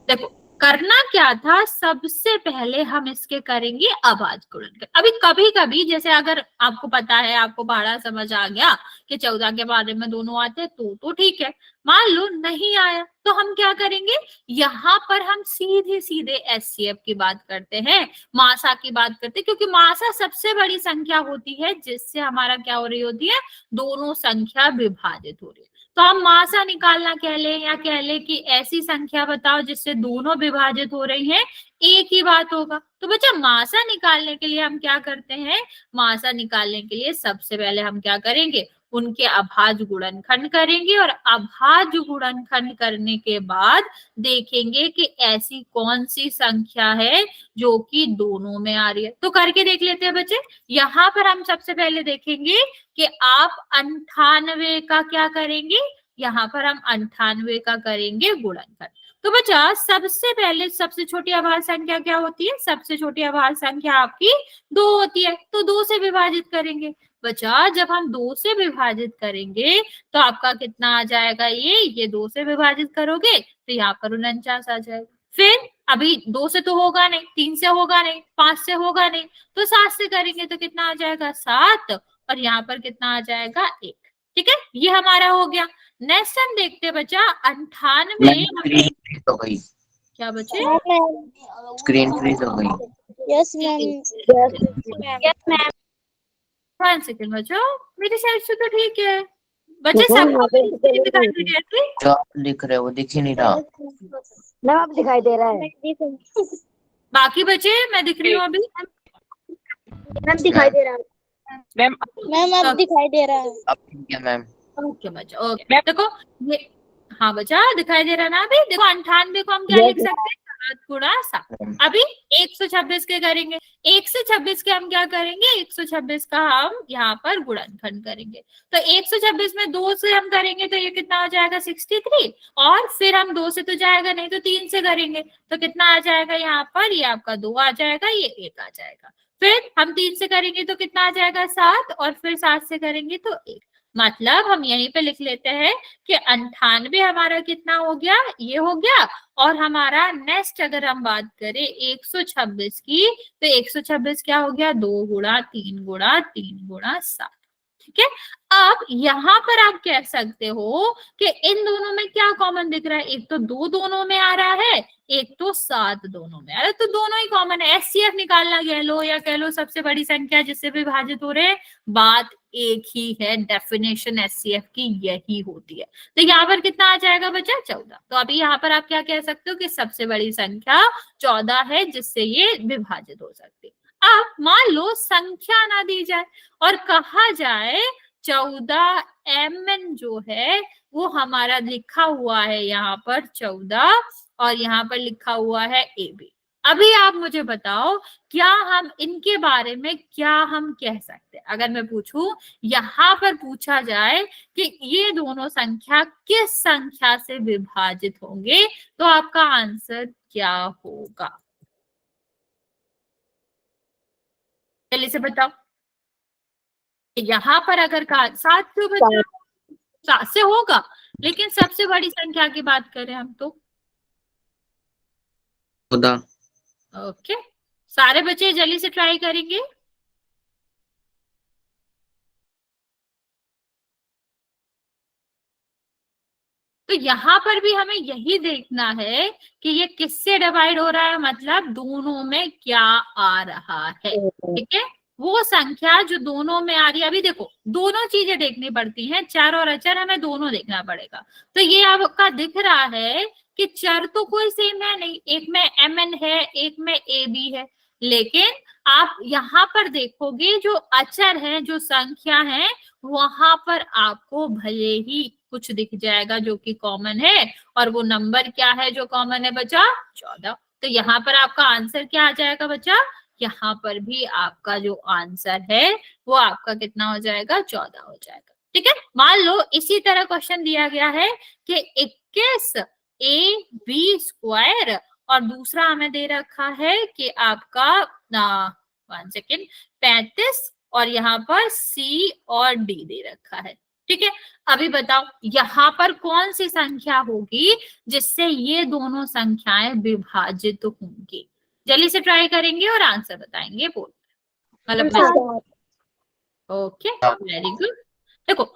देखो करना क्या था, सबसे पहले हम इसके करेंगे आवाज गुणन। अभी कभी कभी जैसे अगर आपको पता है, आपको पढ़ा समझ आ गया कि 14 के बारे में दोनों आते हैं तो ठीक है। मान लो नहीं आया तो हम क्या करेंगे, यहाँ पर हम सीधे सीधे एचसीएफ की बात करते हैं, मासा की बात करते हैं, क्योंकि मासा सबसे बड़ी संख्या होती है जिससे हमारा क्या हो रही होती है, दोनों संख्या विभाजित हो रही है। तो हम मासा निकालना कह ले या कह ले कि ऐसी संख्या बताओ जिससे दोनों विभाजित हो रही हैं, एक ही बात होगा। तो बच्चा मासा निकालने के लिए हम क्या करते हैं, मासा निकालने के लिए सबसे पहले हम क्या करेंगे, उनके अभाज्य गुणनखंड करेंगे, और अभाज्य गुणनखंड करने के बाद देखेंगे कि ऐसी कौन सी संख्या है जो कि दोनों में आ रही है। तो करके देख लेते हैं बच्चे। यहाँ पर हम सबसे पहले देखेंगे कि आप 98 का क्या करेंगे, यहाँ पर हम 98 का करेंगे गुणनखंड। तो बच्चा सबसे पहले सबसे छोटी अभाज्य संख्या क्या होती है, सबसे छोटी अभाज्य संख्या आपकी 2 होती है, तो 2 से विभाजित करेंगे। बच्चा जब हम 2 से विभाजित करेंगे तो आपका कितना आ जाएगा, ये 2 से विभाजित करोगे तो यहाँ पर 49 आ जाएगा। फिर अभी 2 से तो होगा नहीं, 3 से होगा नहीं, 5 से होगा नहीं, तो 7 से करेंगे तो कितना आ जाएगा 7, और यहाँ पर कितना आ जाएगा 1। ठीक है, ये हमारा हो गया। नेक्स्ट हम देखते हैं बच्चा 98। स्क्रीन फ्रीज हो गई। क्या बच्चे, स्क्रीन फ्रीज हो गई। Yes ma'am. Yes ma'am. 1 second बच्चों, मेरी साइड से तो ठीक है बच्चे, सबको दिखाई दे रही है? जो आप लिख रहे हो वो दिख ही नहीं रहा। मैम अब दिखाई दे रहा है। बाकी बच्चे मैं दिख रही हूँ अभी? मैम दिखाई दे रहा है। मैम अब दिखाई दे रहा है। अब ठीक है मैम। ओके बच्चा, ओके। देखो ये, हाँ बच्चा दिखाई दे रहा ना अभी? देखो 98 को हम क्या लिख सकते हैं, 7 गुणा 7। अभी 126 के करेंगे, 126 के हम क्या करेंगे, 126 का हम यहाँ पर गुणनखंड करेंगे। तो 126 में 2 से हम करेंगे तो ये कितना हो जाएगा 63, और फिर हम 2 से तो जाएगा नहीं तो 3 से करेंगे तो कितना आ जाएगा, यहाँ पर ये आपका 2 आ जाएगा, ये 1 आ जाएगा। फिर हम 3 से करेंगे तो कितना आ जाएगा 7, और फिर 7 से करेंगे तो 1। मतलब हम यहीं पे लिख लेते हैं कि 98 हमारा कितना हो गया, ये हो गया। और हमारा नेक्स्ट अगर हम बात करें 126 की, तो 126 क्या हो गया, 2 गुणा 3 गुणा 3 गुणा 7। ठीक है, अब यहाँ पर आप कह सकते हो कि इन दोनों में क्या कॉमन दिख रहा है, एक तो 2 दोनों में आ रहा है, एक तो 7 दोनों में आ रहा है, तो दोनों ही कॉमन है। एचसीएफ निकालना कह लो या कह लो सबसे बड़ी संख्या जिससे विभाजित हो रहे हैं, बात एक ही है। डेफिनेशन एचसीएफ की यही होती है। तो यहाँ पर कितना आ जाएगा बच्चा, 14। तो अभी यहाँ पर आप क्या कह सकते हो कि सबसे बड़ी संख्या 14 है जिससे ये विभाजित हो सकती है। अब मान लो संख्या ना दी जाए और कहा जाए 14 mn जो है वो हमारा लिखा हुआ है यहाँ पर 14, और यहाँ पर लिखा हुआ है AB। अभी आप मुझे बताओ क्या हम इनके बारे में क्या हम कह सकते हैं। अगर मैं पूछूं, यहाँ पर पूछा जाए कि ये दोनों संख्या किस संख्या से विभाजित होंगे, तो आपका आंसर क्या होगा, जल्दी से बताओ। यहाँ पर अगर कहा 7 क्यों बचा, 7 से होगा, लेकिन सबसे बड़ी संख्या की बात करें हम तो 14। ओके, सारे बच्चे जल्दी से ट्राई करेंगे। तो यहाँ पर भी हमें यही देखना है कि ये किससे डिवाइड हो रहा है, मतलब दोनों में क्या आ रहा है। ठीक है, वो संख्या जो दोनों में आ रही है। अभी देखो दोनों चीजें देखनी पड़ती हैं, चर और अचर हमें दोनों देखना पड़ेगा। तो ये आपका दिख रहा है कि चर तो कोई सेम है नहीं, एक में mn है एक में ab है, लेकिन आप यहाँ पर देखोगे जो अचर है जो संख्या है वहां पर आपको भले ही कुछ दिख जाएगा जो कि कॉमन है, और वो नंबर क्या है जो कॉमन है बच्चा? 14। तो यहाँ पर आपका आंसर क्या आ जाएगा बच्चा? यहाँ पर भी आपका जो आंसर है वो आपका कितना हो जाएगा? 14 हो जाएगा। ठीक है, मान लो इसी तरह क्वेश्चन दिया गया है कि 21 AB स्क्वायर, और दूसरा हमें दे रखा है कि आपका 1 सेकेंड 35, और यहाँ पर C और D दे रखा है। ठीक है, अभी बताओ यहाँ पर कौन सी संख्या होगी जिससे ये दोनों संख्याएं विभाजित होंगी? जल्दी से ट्राई करेंगे और आंसर बताएंगे, बोल मतलब। Okay, very good. देखो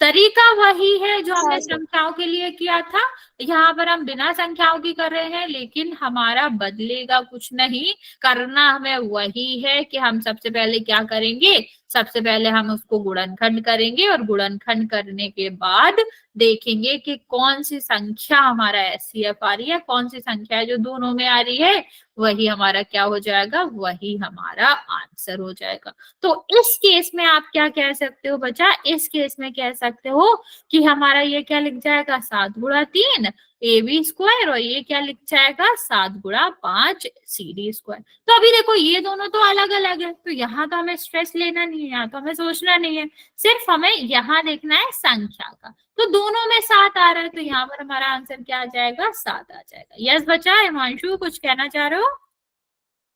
तरीका वही है जो हमने संख्याओं के लिए किया था, यहाँ पर हम बिना संख्याओं की कर रहे हैं, लेकिन हमारा बदलेगा कुछ नहीं, करना हमें वही है कि हम सबसे पहले क्या करेंगे, सबसे पहले हम उसको गुणनखंड करेंगे, और गुणनखंड करने के बाद देखेंगे कि कौन सी संख्या हमारा एचसीएफ आ रही है, कौन सी संख्या है जो दोनों में आ रही है, वही हमारा क्या हो जाएगा, वही हमारा आंसर हो जाएगा। तो इस केस में आप क्या कह सकते हो बच्चा? इस केस में कह सकते हो कि हमारा ये क्या लिख जाएगा, 7 गुणा 3 AB स्क्वायर, और ये क्या लिख जाएगा, 7 गुणा 5 CD स्क्वायर। तो अभी देखो ये दोनों तो अलग अलग है, तो यहाँ तो हमें स्ट्रेस लेना नहीं है, यहाँ तो हमें सोचना नहीं है, सिर्फ हमें यहाँ देखना है संख्या का। तो दोनों में 7 आ रहा है, तो यहाँ पर हमारा आंसर क्या आ जाएगा, 7 आ जाएगा। यस बच्चा, हिमांशु कुछ कहना चाह रहे हो?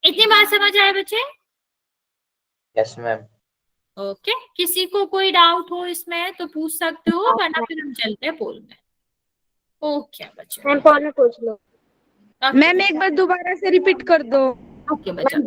इतनी बात समझ आए बच्चे? Yes ma'am. ओके, किसी को कोई डाउट हो इसमें तो पूछ सकते हो, वरना फिर हम चलते हैं पोल में। ओके बच्चे, मैम पोल में पूछ लो। मैम एक बार दोबारा से रिपीट कर दो। ओके बच्चा,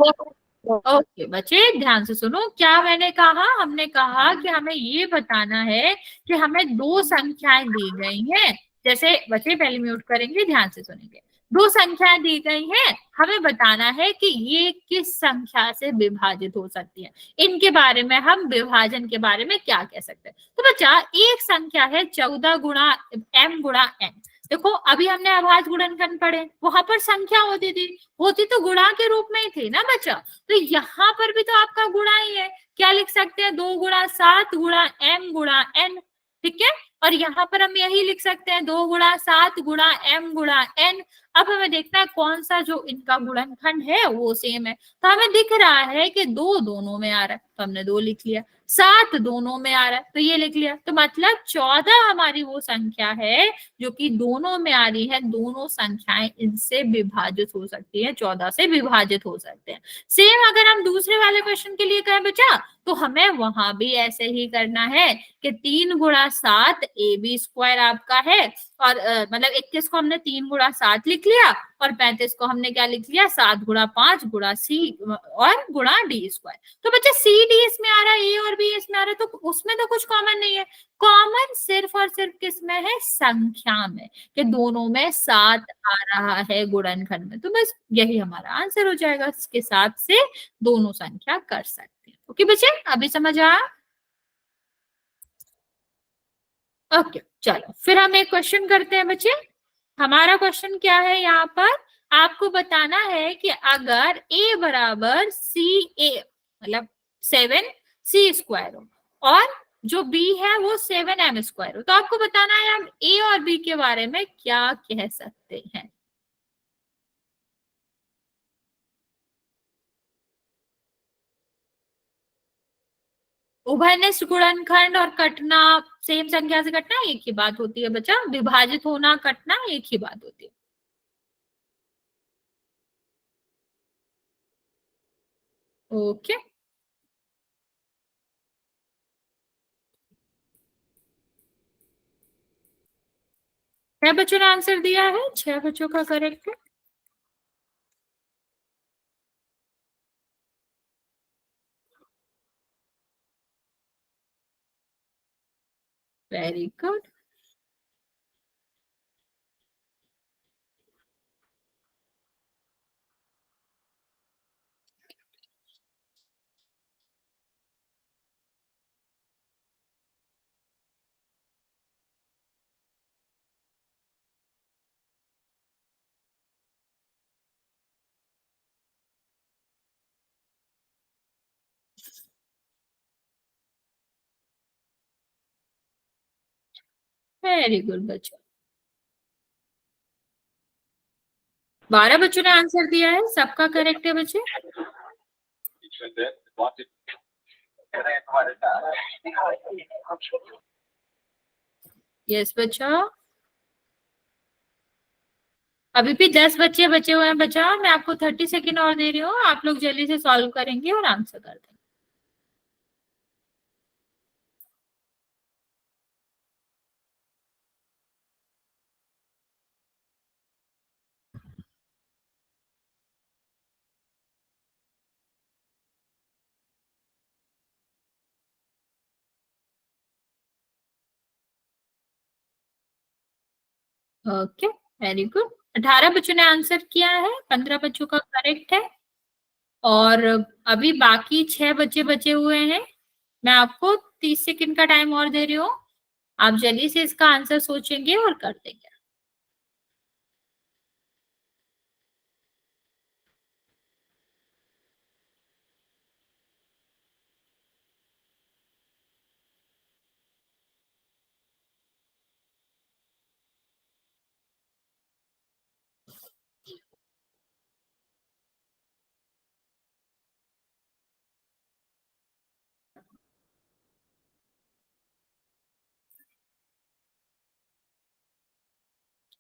ओके बच्चे ध्यान से सुनो, क्या मैंने कहा, हमने कहा कि हमें ये बताना है कि हमें दो संख्याएं दी गई हैं। जैसे बच्चे पहले म्यूट करेंगे, ध्यान से सुनेंगे। दो संख्याएं दी गई हैं, हमें बताना है कि ये किस संख्या से विभाजित हो सकती है, इनके बारे में हम विभाजन के बारे में क्या कह सकते हैं। तो बच्चा एक संख्या है 14 गुणा M गुणा N। देखो अभी हमने अभाज्य गुणनखंड पढ़े, वहां पर संख्या होती तो गुणा के रूप में ही थी ना बच्चा, तो यहाँ पर भी तो आपका गुणा ही है। क्या लिख सकते हैं, 2 गुणा 7 गुणा M गुणा N। ठीक है, और यहाँ पर हम यही लिख सकते हैं 2 गुणा 7 गुणा M गुणा N। अब हमें देखना है कौन सा जो इनका गुणनखंड है वो सेम है। तो हमें दिख रहा है कि 2 दोनों में आ रहा है, तो हमने 2 लिख लिया। 7 दोनों में आ रहा है, तो ये लिख लिया। तो मतलब 14 हमारी वो संख्या है जो कि दोनों में आ रही है, दोनों संख्याएं इनसे विभाजित हो सकती है, 14 से विभाजित हो सकते हैं। सेम अगर हम दूसरे वाले क्वेश्चन के लिए कहें बच्चा, तो हमें वहां भी ऐसे ही करना है कि 3 गुणा 7 AB स्क्वायर आपका है, और मतलब 21 को हमने 3 गुणा 7 लिख लिया, और 35 को हमने क्या लिख लिया, 7 गुणा 5 गुणा C और गुणा D स्क्वायर। तो बच्चे C D इसमें आ रहा है, A और B इसमें आ रहा है, तो उसमें तो कुछ कॉमन नहीं है। कॉमन सिर्फ और सिर्फ किसमें है, संख्या में, कि दोनों में 7 आ रहा है गुणनखंड में। तो बस यही हमारा आंसर हो जाएगा, इसके साथ से दोनों संख्या कर सकते हैं। ओके बच्चे, अभी समझ आया? ओके चलो फिर हम एक क्वेश्चन करते हैं बच्चे। हमारा क्वेश्चन क्या है, यहाँ पर आपको बताना है कि अगर A बराबर CA मतलब 7C स्क्वायर हो, और जो B है वो 7M स्क्वायर हो, तो आपको बताना है हम A और B के बारे में क्या कह सकते हैं। उभयनिष्ठ गुणनखंड और कटना सेम संख्या से कटना एक ही बात होती है बच्चा, विभाजित होना कटना एक ही बात होती है। ओके, छह बच्चों ने आंसर दिया है, 6 बच्चों का करेक्ट है। Very good. वेरी गुड बच्चों। 12 बच्चों ने आंसर दिया है, सबका करेक्ट है बच्चे। यस बच्चा, अभी भी 10 बच्चे बचे हुए हैं बच्चा, मैं आपको 30 सेकेंड और दे रही हूँ, आप लोग जल्दी से सॉल्व करेंगे और आंसर कर देंगे। Okay, very good. 18 बच्चों ने आंसर किया है, 15 बच्चों का करेक्ट है, और अभी बाकी 6 बच्चे बचे हुए हैं। मैं आपको 30 सेकंड का टाइम और दे रही हूँ, आप जल्दी से इसका आंसर सोचेंगे और कर देंगे।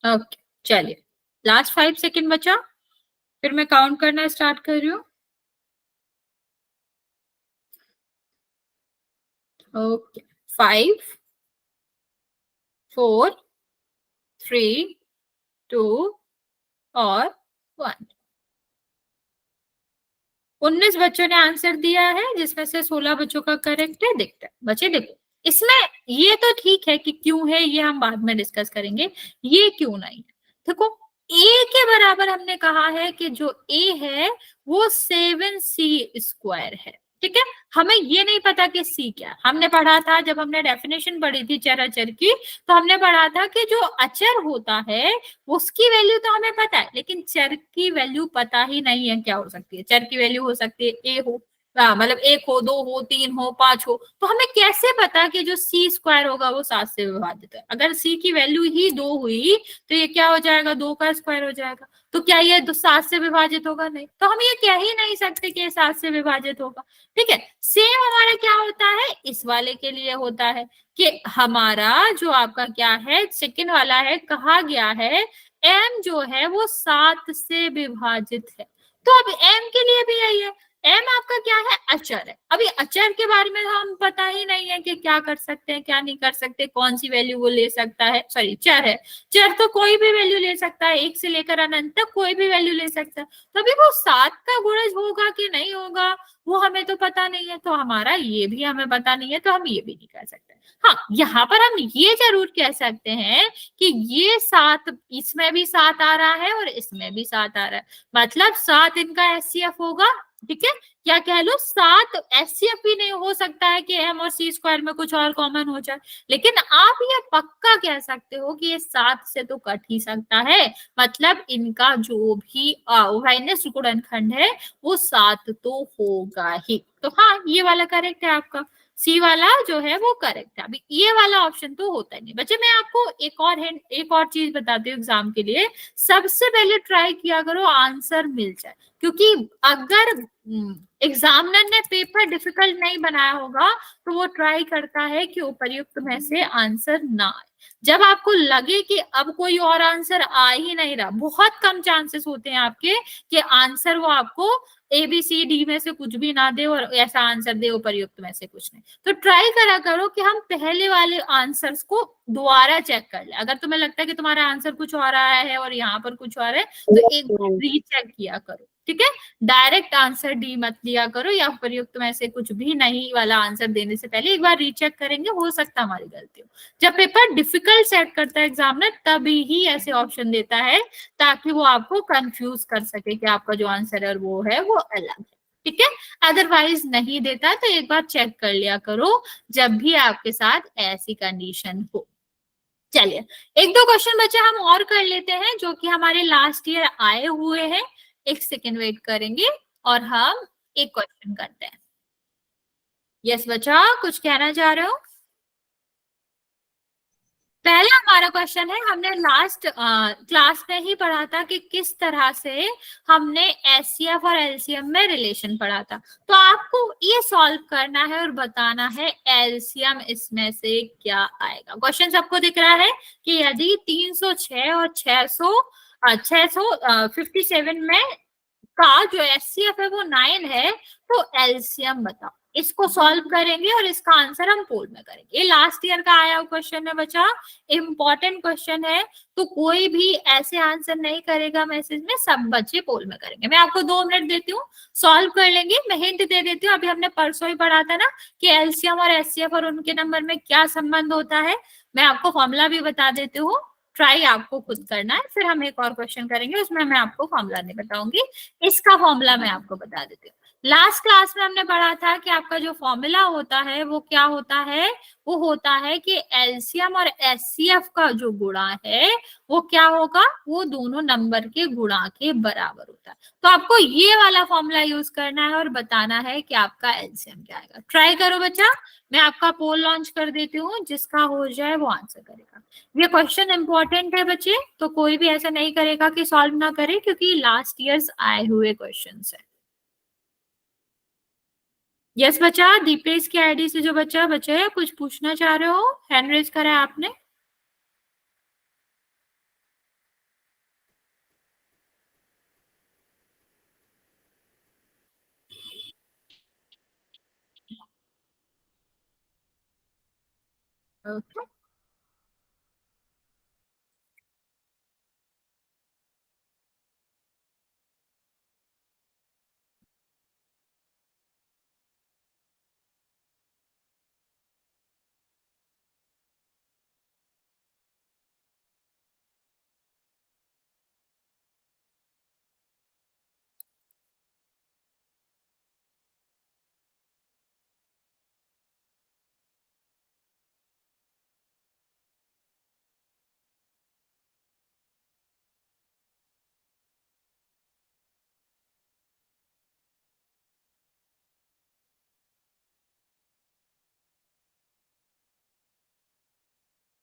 ओके, चलिए लास्ट 5 सेकंड बचा, फिर मैं काउंट करना स्टार्ट कर रही हूँ। ओके, 5 4 3 2 और 1। 19 बच्चों ने आंसर दिया है, जिसमें से 16 बच्चों का करेक्ट है। देखते हैं बच्चे, देखो इसमें ये तो ठीक है कि क्यों है, ये हम बाद में डिस्कस करेंगे, ये क्यों नहीं है। देखो ए के बराबर हमने कहा है कि जो ए है वो 7c² है, ठीक है। हमें ये नहीं पता कि सी क्या है। हमने पढ़ा था, जब हमने डेफिनेशन पढ़ी थी चर अचर की, तो हमने पढ़ा था कि जो अचर होता है उसकी वैल्यू तो हमें पता है, लेकिन चर की वैल्यू पता ही नहीं है क्या हो सकती है। चर की वैल्यू हो सकती है ए हो, मतलब 1 हो, 2 हो, 3 हो, 5 हो, तो हमें कैसे पता कि जो c² होगा वो 7 से विभाजित है। अगर c की वैल्यू ही 2 हुई तो ये क्या हो जाएगा, 2 का स्क्वायर हो जाएगा। तो क्या ये 7 से विभाजित होगा? नहीं। तो हम ये कह ही नहीं सकते कि ये 7 से विभाजित होगा, ठीक है। सेम हमारा क्या होता है, इस वाले के लिए होता है कि हमारा जो आपका क्या है, सेकंड वाला है, कहा गया है m जो है वो 7 से विभाजित है। तो अब m के लिए भी यही है, m आपका क्या है, अचर है। अभी अचर के बारे में हम पता ही नहीं है कि क्या कर सकते हैं क्या नहीं कर सकते, कौन सी वैल्यू वो ले सकता है। सॉरी, चर है, चर तो कोई भी वैल्यू ले सकता है, 1 से लेकर अनंत तक कोई भी वैल्यू ले सकता है। तो अभी वो 7 का गुणज होगा कि नहीं होगा वो हमें तो पता नहीं है, तो हमारा ये भी हमें पता नहीं है, तो हम ये भी नहीं कर सकते। हाँ, यहाँ पर हम ये जरूर कह सकते हैं कि ये 7 इसमें भी 7 आ रहा है और इसमें भी 7 आ रहा है, मतलब 7 इनका एचसीएफ होगा, ठीक है। या कह लो 7 एचसीएफ भी नहीं हो सकता है कि m और c² में कुछ और कॉमन हो जाए, लेकिन आप ये पक्का कह सकते हो कि ये 7 से तो कट ही सकता है, मतलब इनका जो भी माइनस गुणनखंड है वो 7 तो होगा ही। तो हाँ, ये वाला करेक्ट है आपका, सी वाला जो है वो करेक्ट है। अभी ये वाला ऑप्शन तो होता ही नहीं। बच्चे मैं आपको एक और चीज बताती हूँ एग्जाम के लिए, सबसे पहले ट्राई किया करो आंसर मिल जाए, क्योंकि अगर एग्जामिनर ने पेपर डिफिकल्ट नहीं बनाया होगा तो वो ट्राई करता है कि उपर्युक्त में से आंसर ना आए। जब आपको लगे कि अब कोई और आंसर आ ही नहीं रहा, बहुत कम चांसेस होते हैं आपके कि आंसर वो आपको ABCD में से कुछ भी ना दे और ऐसा आंसर दे उपर्युक्त में से कुछ नहीं, तो ट्राई करा करो कि हम पहले वाले आंसर्स को दोबारा चेक कर ले। अगर तुम्हें लगता है कि तुम्हारा आंसर कुछ और आया है और यहाँ पर कुछ और है तो एक बार रीचेक किया करो, ठीक है। डायरेक्ट आंसर डी मत दिया करो, या उपर्युक्त में से कुछ भी नहीं वाला आंसर देने से पहले एक बार रीचेक करेंगे, हो सकता है हमारी गलती हो। जब पेपर डिफिकल्ट सेट करता है एग्जामिनर तभी ही ऐसे ऑप्शन देता है, ताकि वो आपको कंफ्यूज कर सके कि आपका जो आंसर है वो है वो अलग है, ठीक है। अदरवाइज नहीं देता है, तो एक बार चेक कर लिया करो जब भी आपके साथ ऐसी कंडीशन हो। चलिए, एक दो क्वेश्चन बचे हम और कर लेते हैं जो कि हमारे लास्ट ईयर आए हुए हैं। एक सेकेंड वेट करेंगे और हम एक क्वेश्चन करते हैं। यस बच्चा, कुछ कहना चाह रहे हो? पहला हमारा क्वेश्चन है, हमने लास्ट क्लास में ही पढ़ा था कि किस तरह से हमने एचसीएफ और एलसीएम में रिलेशन पढ़ा था। तो आपको ये सॉल्व करना है और बताना है एलसीएम इसमें से क्या आएगा। क्वेश्चन सबको दिख रहा है कि यदि 306 और 657 में का जो एचसीएफ है वो 9 है, तो एलसीएम बताओ। इसको सॉल्व करेंगे और इसका आंसर हम पोल में करेंगे। ये लास्ट ईयर का आया हुआ क्वेश्चन है बच्चा, इंपॉर्टेंट क्वेश्चन है, तो कोई भी ऐसे आंसर नहीं करेगा मैसेज में, सब बच्चे पोल में करेंगे। मैं आपको 2 मिनट देती हूँ, सॉल्व कर लेंगे। मैं हिंट दे देती हूँ, अभी हमने परसों ही पढ़ा था ना कि एलसीएम और एचसीएफ और उनके नंबर में क्या संबंध होता है। मैं आपको फॉर्मूला भी बता देती हूँ, ट्राई आपको खुद करना है। फिर हम एक और क्वेश्चन करेंगे, उसमें मैं आपको फॉर्मूला नहीं बताऊंगी, इसका फॉर्मूला मैं आपको बता देती हूँ। लास्ट क्लास में हमने पढ़ा था कि आपका जो फॉर्मूला होता है वो क्या होता है, वो होता है कि एलसीएम और एचसीएफ का जो गुणा है वो क्या होगा, वो दोनों नंबर के गुणा के बराबर होता है। तो आपको ये वाला फॉर्मूला यूज करना है और बताना है कि आपका एलसीएम क्या आएगा। ट्राई करो बच्चा, मैं आपका पोल लॉन्च कर देती हूँ, जिसका हो जाए वो आंसर करेगा। ये क्वेश्चन इंपॉर्टेंट है बच्चे, तो कोई भी ऐसा नहीं करेगा कि सॉल्व ना करे, क्योंकि लास्ट ईयर्स आए हुए क्वेश्चंस है। यस बच्चा, दीपेश की आईडी से जो बच्चा बचे कुछ पूछना चाह रहे हो, हैंड रेज करा है आपने। Okay,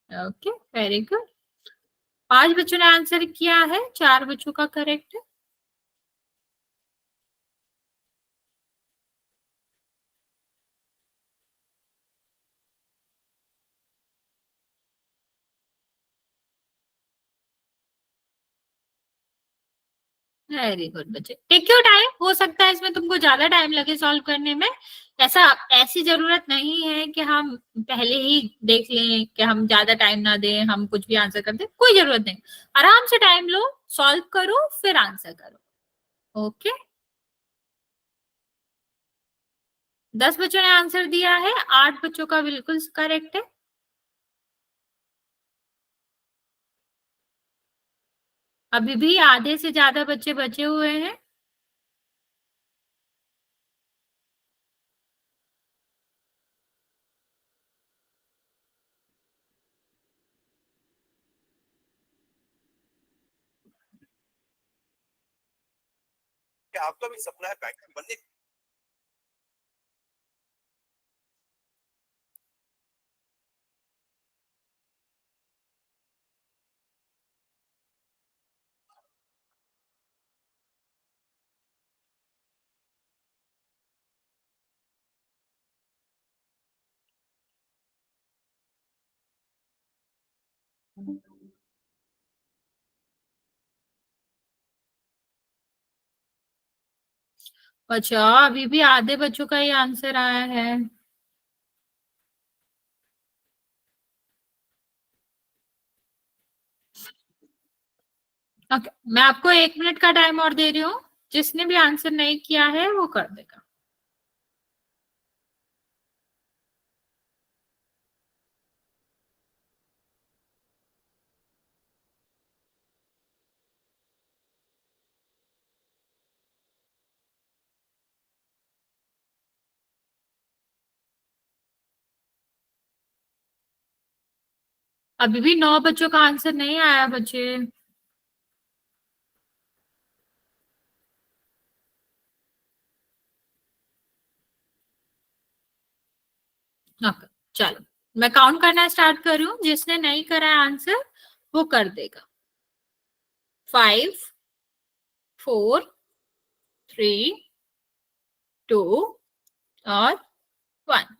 okay, very good. 5 बच्चों ने आंसर किया है, 4 बच्चों का करेक्ट है। वेरी गुड बच्चे, टेक योर टाइम। हो सकता है इसमें तुमको ज्यादा टाइम लगे सॉल्व करने में, ऐसा ऐसी जरूरत नहीं है कि हम पहले ही देख लें कि हम ज्यादा टाइम ना दें, हम कुछ भी आंसर कर दें, कोई जरूरत नहीं। आराम से टाइम लो, सॉल्व करो, फिर आंसर करो। ओके, 10 बच्चों ने आंसर दिया है, 8 बच्चों का बिल्कुल करेक्ट है। अभी भी आधे से ज्यादा बच्चे बचे हुए हैं। आपका भी सपना है बैंकर बनने? अच्छा, अभी भी आधे बच्चों का ही आंसर आया है। ओके, मैं आपको 1 मिनट का टाइम और दे रही हूँ, जिसने भी आंसर नहीं किया है वो कर देगा। अभी भी 9 बच्चों का आंसर नहीं आया बच्चे। ओके, चलो मैं काउंट करना स्टार्ट करूं, जिसने नहीं करा है आंसर वो कर देगा। 5 4 3 2 और 1।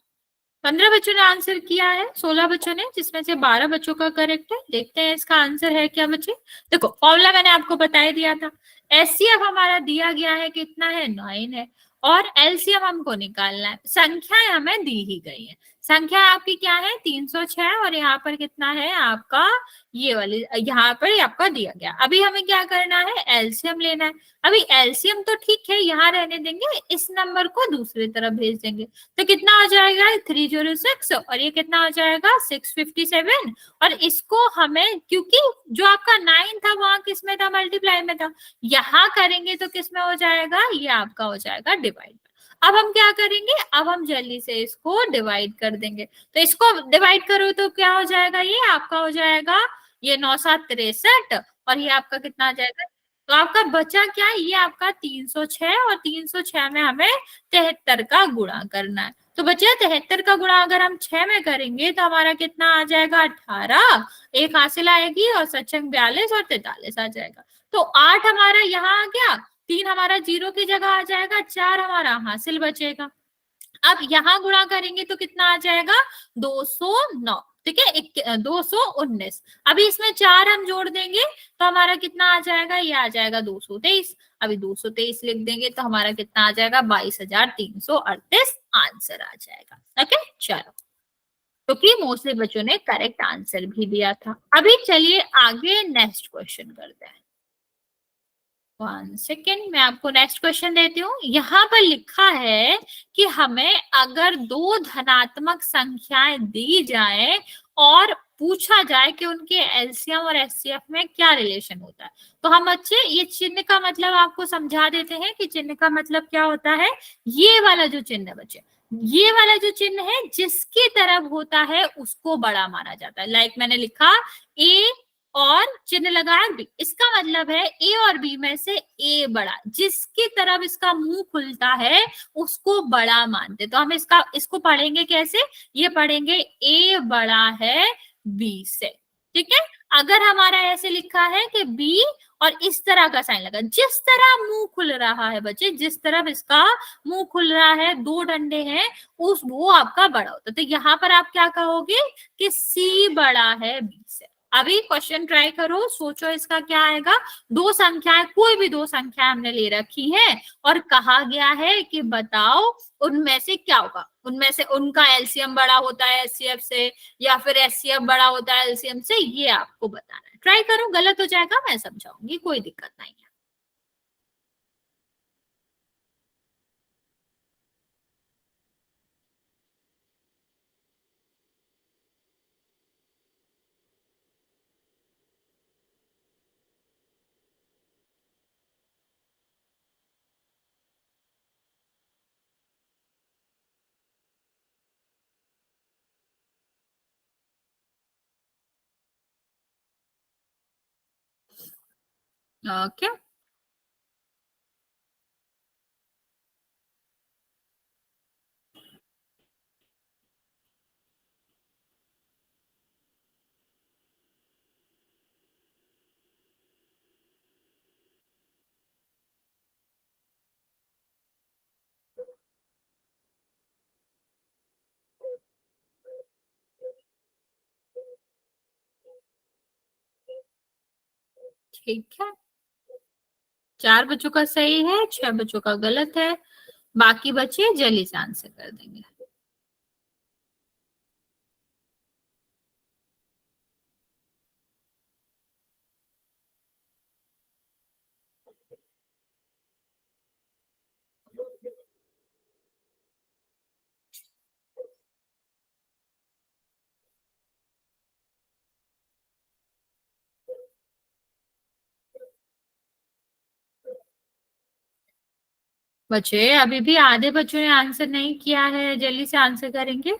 15 बच्चों ने आंसर किया है, 16 बच्चों ने, जिसमें से 12 बच्चों का करेक्ट है। देखते हैं इसका आंसर है क्या बच्चे। देखो फॉर्मूला मैंने आपको बता ही दिया था। एचसीएफ हमारा दिया गया है, कितना है 9 है, और एलसीएम हमको निकालना है। संख्याएं हमें दी ही गई है। संख्या आपकी क्या है 306, और यहाँ पर कितना है आपका ये वाली, यहाँ पर आपका दिया गया। अभी हमें क्या करना है, एलसीएम लेना है। अभी एलसीएम तो ठीक है यहाँ रहने देंगे, इस नंबर को दूसरी तरफ भेज देंगे। तो कितना हो जाएगा 306, और ये कितना हो जाएगा 657। और इसको हमें, क्योंकि जो आपका 9 था वहां किस में था, मल्टीप्लाई में था, यहाँ करेंगे तो किस में हो जाएगा, ये आपका हो जाएगा डिवाइड। अब हम क्या करेंगे, अब हम जल्दी से इसको डिवाइड कर देंगे। तो इसको डिवाइड करो तो क्या हो जाएगा, ये आपका हो जाएगा ये 9 7 63, और ये आपका कितना आ जाएगा। तो आपका बचा क्या है, ये आपका 306, और 306 में हमें 73 का गुणा करना है। तो बच्चे 73 का गुणा अगर हम 6 में करेंगे तो हमारा कितना आ जाएगा 18, एक हासिल आएगी, और सचंग 42 और 43 आ जाएगा। तो 8 हमारा यहाँ आ गया, 3 हमारा 0 की जगह आ जाएगा, 4 हमारा हासिल बचेगा। अब यहाँ गुणा करेंगे तो कितना आ जाएगा 209, ठीक है 219। अभी इसमें 4 हम जोड़ देंगे तो हमारा कितना आ जाएगा, ये आ जाएगा 223। अभी 223 लिख देंगे तो हमारा कितना आ जाएगा 22,338 आंसर आ जाएगा। ओके चलो, क्योंकि मोस्टली बच्चों ने करेक्ट आंसर भी दिया था। अभी चलिए आगे नेक्स्ट क्वेश्चन करते हैं। 1 सेकेंड, मैं आपको नेक्स्ट क्वेश्चन देती हूँ। यहाँ पर लिखा है कि हमें अगर 2 धनात्मक संख्याएं दी जाए और पूछा जाए कि उनके एलसीएम और एचसीएफ में क्या रिलेशन होता है, तो हम बच्चे ये चिन्ह का मतलब आपको समझा देते हैं कि चिन्ह का मतलब क्या होता है। ये वाला जो चिन्ह बच्चे, ये वाला जो चिन्ह है जिसकी तरफ होता है उसको बड़ा माना जाता है। लाइक मैंने लिखा ए और चिन्ह लगाया बी, इसका मतलब है ए और बी में से ए बड़ा, जिसकी तरफ इसका मुंह खुलता है उसको बड़ा मानते। तो हम इसको पढ़ेंगे कैसे, ये पढ़ेंगे ए बड़ा है बी से, ठीक है। अगर हमारा ऐसे लिखा है कि बी और इस तरह का साइन लगा, जिस तरह मुंह खुल रहा है बच्चे, जिस तरफ इसका मुंह खुल रहा है, 2 डंडे हैं, वो आपका बड़ा होता है। तो यहाँ पर आप क्या कहोगे कि सी बड़ा है बी से। अभी क्वेश्चन ट्राई करो, सोचो इसका क्या आएगा। 2 संख्याएं, कोई भी 2 संख्याएं हमने ले रखी है और कहा गया है कि बताओ उनमें से क्या होगा, उनमें से उनका एलसीएम बड़ा होता है एचसीएफ से या फिर एचसीएफ बड़ा होता है एलसीएम से, ये आपको बताना है। ट्राई करो, गलत हो जाएगा मैं समझाऊंगी, कोई दिक्कत नहीं है। ओके ठीक है, 4 बच्चों का सही है, 6 बच्चों का गलत है, बाकी बच्चे जल्दी से आंसर कर देंगे। बच्चे अभी भी आधे बच्चों ने आंसर नहीं किया है, जल्दी से आंसर करेंगे।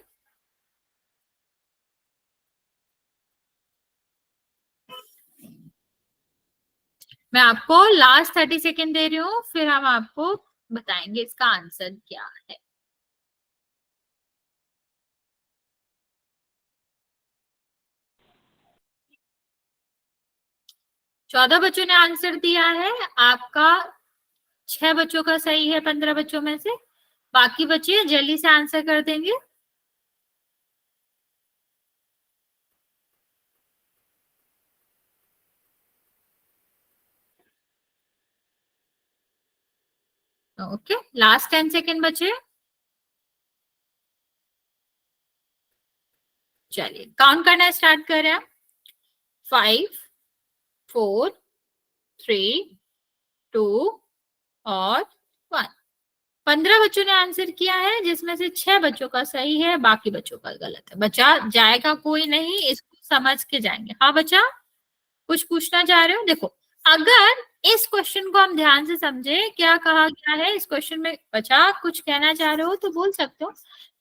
मैं आपको लास्ट 30 सेकेंड दे रही हूँ, फिर हम आपको बताएंगे इसका आंसर क्या है। 14 बच्चों ने आंसर दिया है, आपका 6 बच्चों का सही है 15 बच्चों में से। बाकी बच्चे जल्दी से आंसर कर देंगे। ओके, लास्ट 10 सेकेंड बचे। चलिए काउंट करना स्टार्ट कर रहे हैं। 5 4 3 2 और 1। 15 बच्चों ने आंसर किया है, जिसमें से 6 बच्चों का सही है, बाकी बच्चों का गलत है। बचा जाएगा कोई नहीं, इसको समझ के जाएंगे। हाँ बच्चा, कुछ पूछना चाह रहे हो? देखो, अगर इस क्वेश्चन को हम ध्यान से समझे, क्या कहा गया है इस क्वेश्चन में? बच्चा कुछ कहना चाह रहे हो तो बोल सकते हो।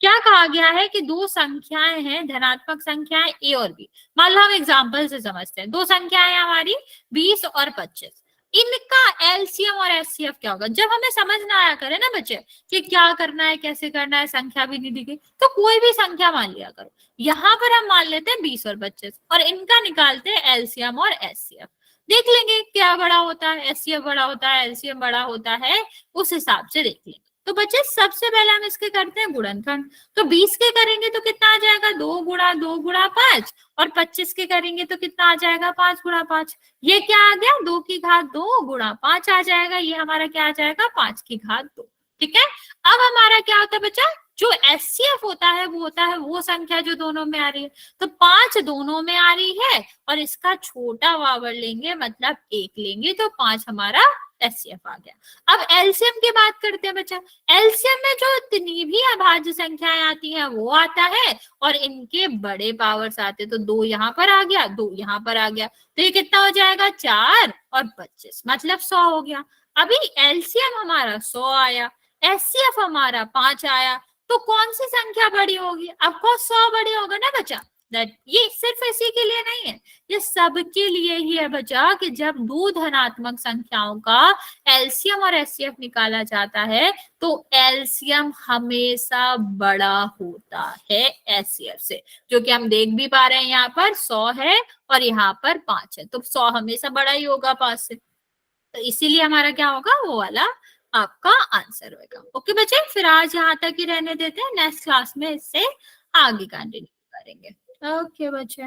क्या कहा गया है कि दो संख्याएं हैं, धनात्मक संख्याएं ए और बी। मान लो हम एग्जाम्पल से समझते हैं। दो संख्याएं हमारी 20 और 25। इनका एलसीएम और एचसीएफ क्या होगा? जब हमें समझ ना आया करे ना बच्चे कि क्या करना है, कैसे करना है, संख्या भी नहीं दी गई, तो कोई भी संख्या मान लिया करो। यहाँ पर हम मान लेते हैं 20 और 25 और इनका निकालते हैं एलसीएम और एचसीएफ। देख लेंगे क्या बड़ा होता है, एचसीएफ बड़ा होता है, एलसीएम बड़ा होता है, उस हिसाब से देख लेंगे। तो बच्चे सबसे पहले हम इसके करते हैं गुणनखंड। तो 20 के करेंगे तो कितना आ जाएगा? 2 गुणा 2 गुणा 5। और 25 के करेंगे तो कितना आ जाएगा? 5 गुणा 5। ये क्या आ गया? 2 की घात 2 गुणा 5 आ जाएगा। ये हमारा क्या आ जाएगा? 5 की घात 2। ठीक है। अब हमारा क्या होता है बच्चा? जो एचसीएफ होता है वो होता है वो संख्या जो दोनों में आ रही है। तो 5 दोनों में आ रही है और इसका छोटा वावर लेंगे, मतलब 1 लेंगे, तो 5 हमारा एचसीएफ आ गया। अब एलसीएम की बात करते हैं बच्चा। एलसीएम में जो इतनी भी अभाज्य संख्याएं आती हैं वो आता है और इनके बड़े पावर्स आते हैं। तो 2 यहाँ पर आ गया, 2 यहाँ पर आ गया, तो ये कितना हो जाएगा? 4 और 25, मतलब 100 हो गया। अभी एलसीएम हमारा 100 आया, एचसीएफ हमारा 5 आया, तो कौन सी संख्या बड़ी होगी? आपको 100 बड़ी होगा ना बच्चा। ये सिर्फ इसी के लिए नहीं है, ये सबके लिए ही है बच्चा कि जब दो धनात्मक संख्याओं का एलसीएम और एचसीएफ निकाला जाता है तो एलसीएम हमेशा बड़ा होता है एचसीएफ से, जो कि हम देख भी पा रहे हैं। यहाँ पर 100 है और यहाँ पर 5 है, तो 100 हमेशा बड़ा ही होगा 5 से। तो इसीलिए हमारा क्या होगा? वो वाला आपका आंसर होगा। ओके बच्चे, फिर आज यहाँ तक ही रहने देते हैं, नेक्स्ट क्लास में इससे आगे कंटिन्यू करेंगे। ओके बच्चे,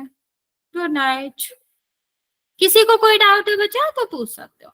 गुड नाइट। किसी को कोई डाउट है बच्चा तो पूछ सकते हो।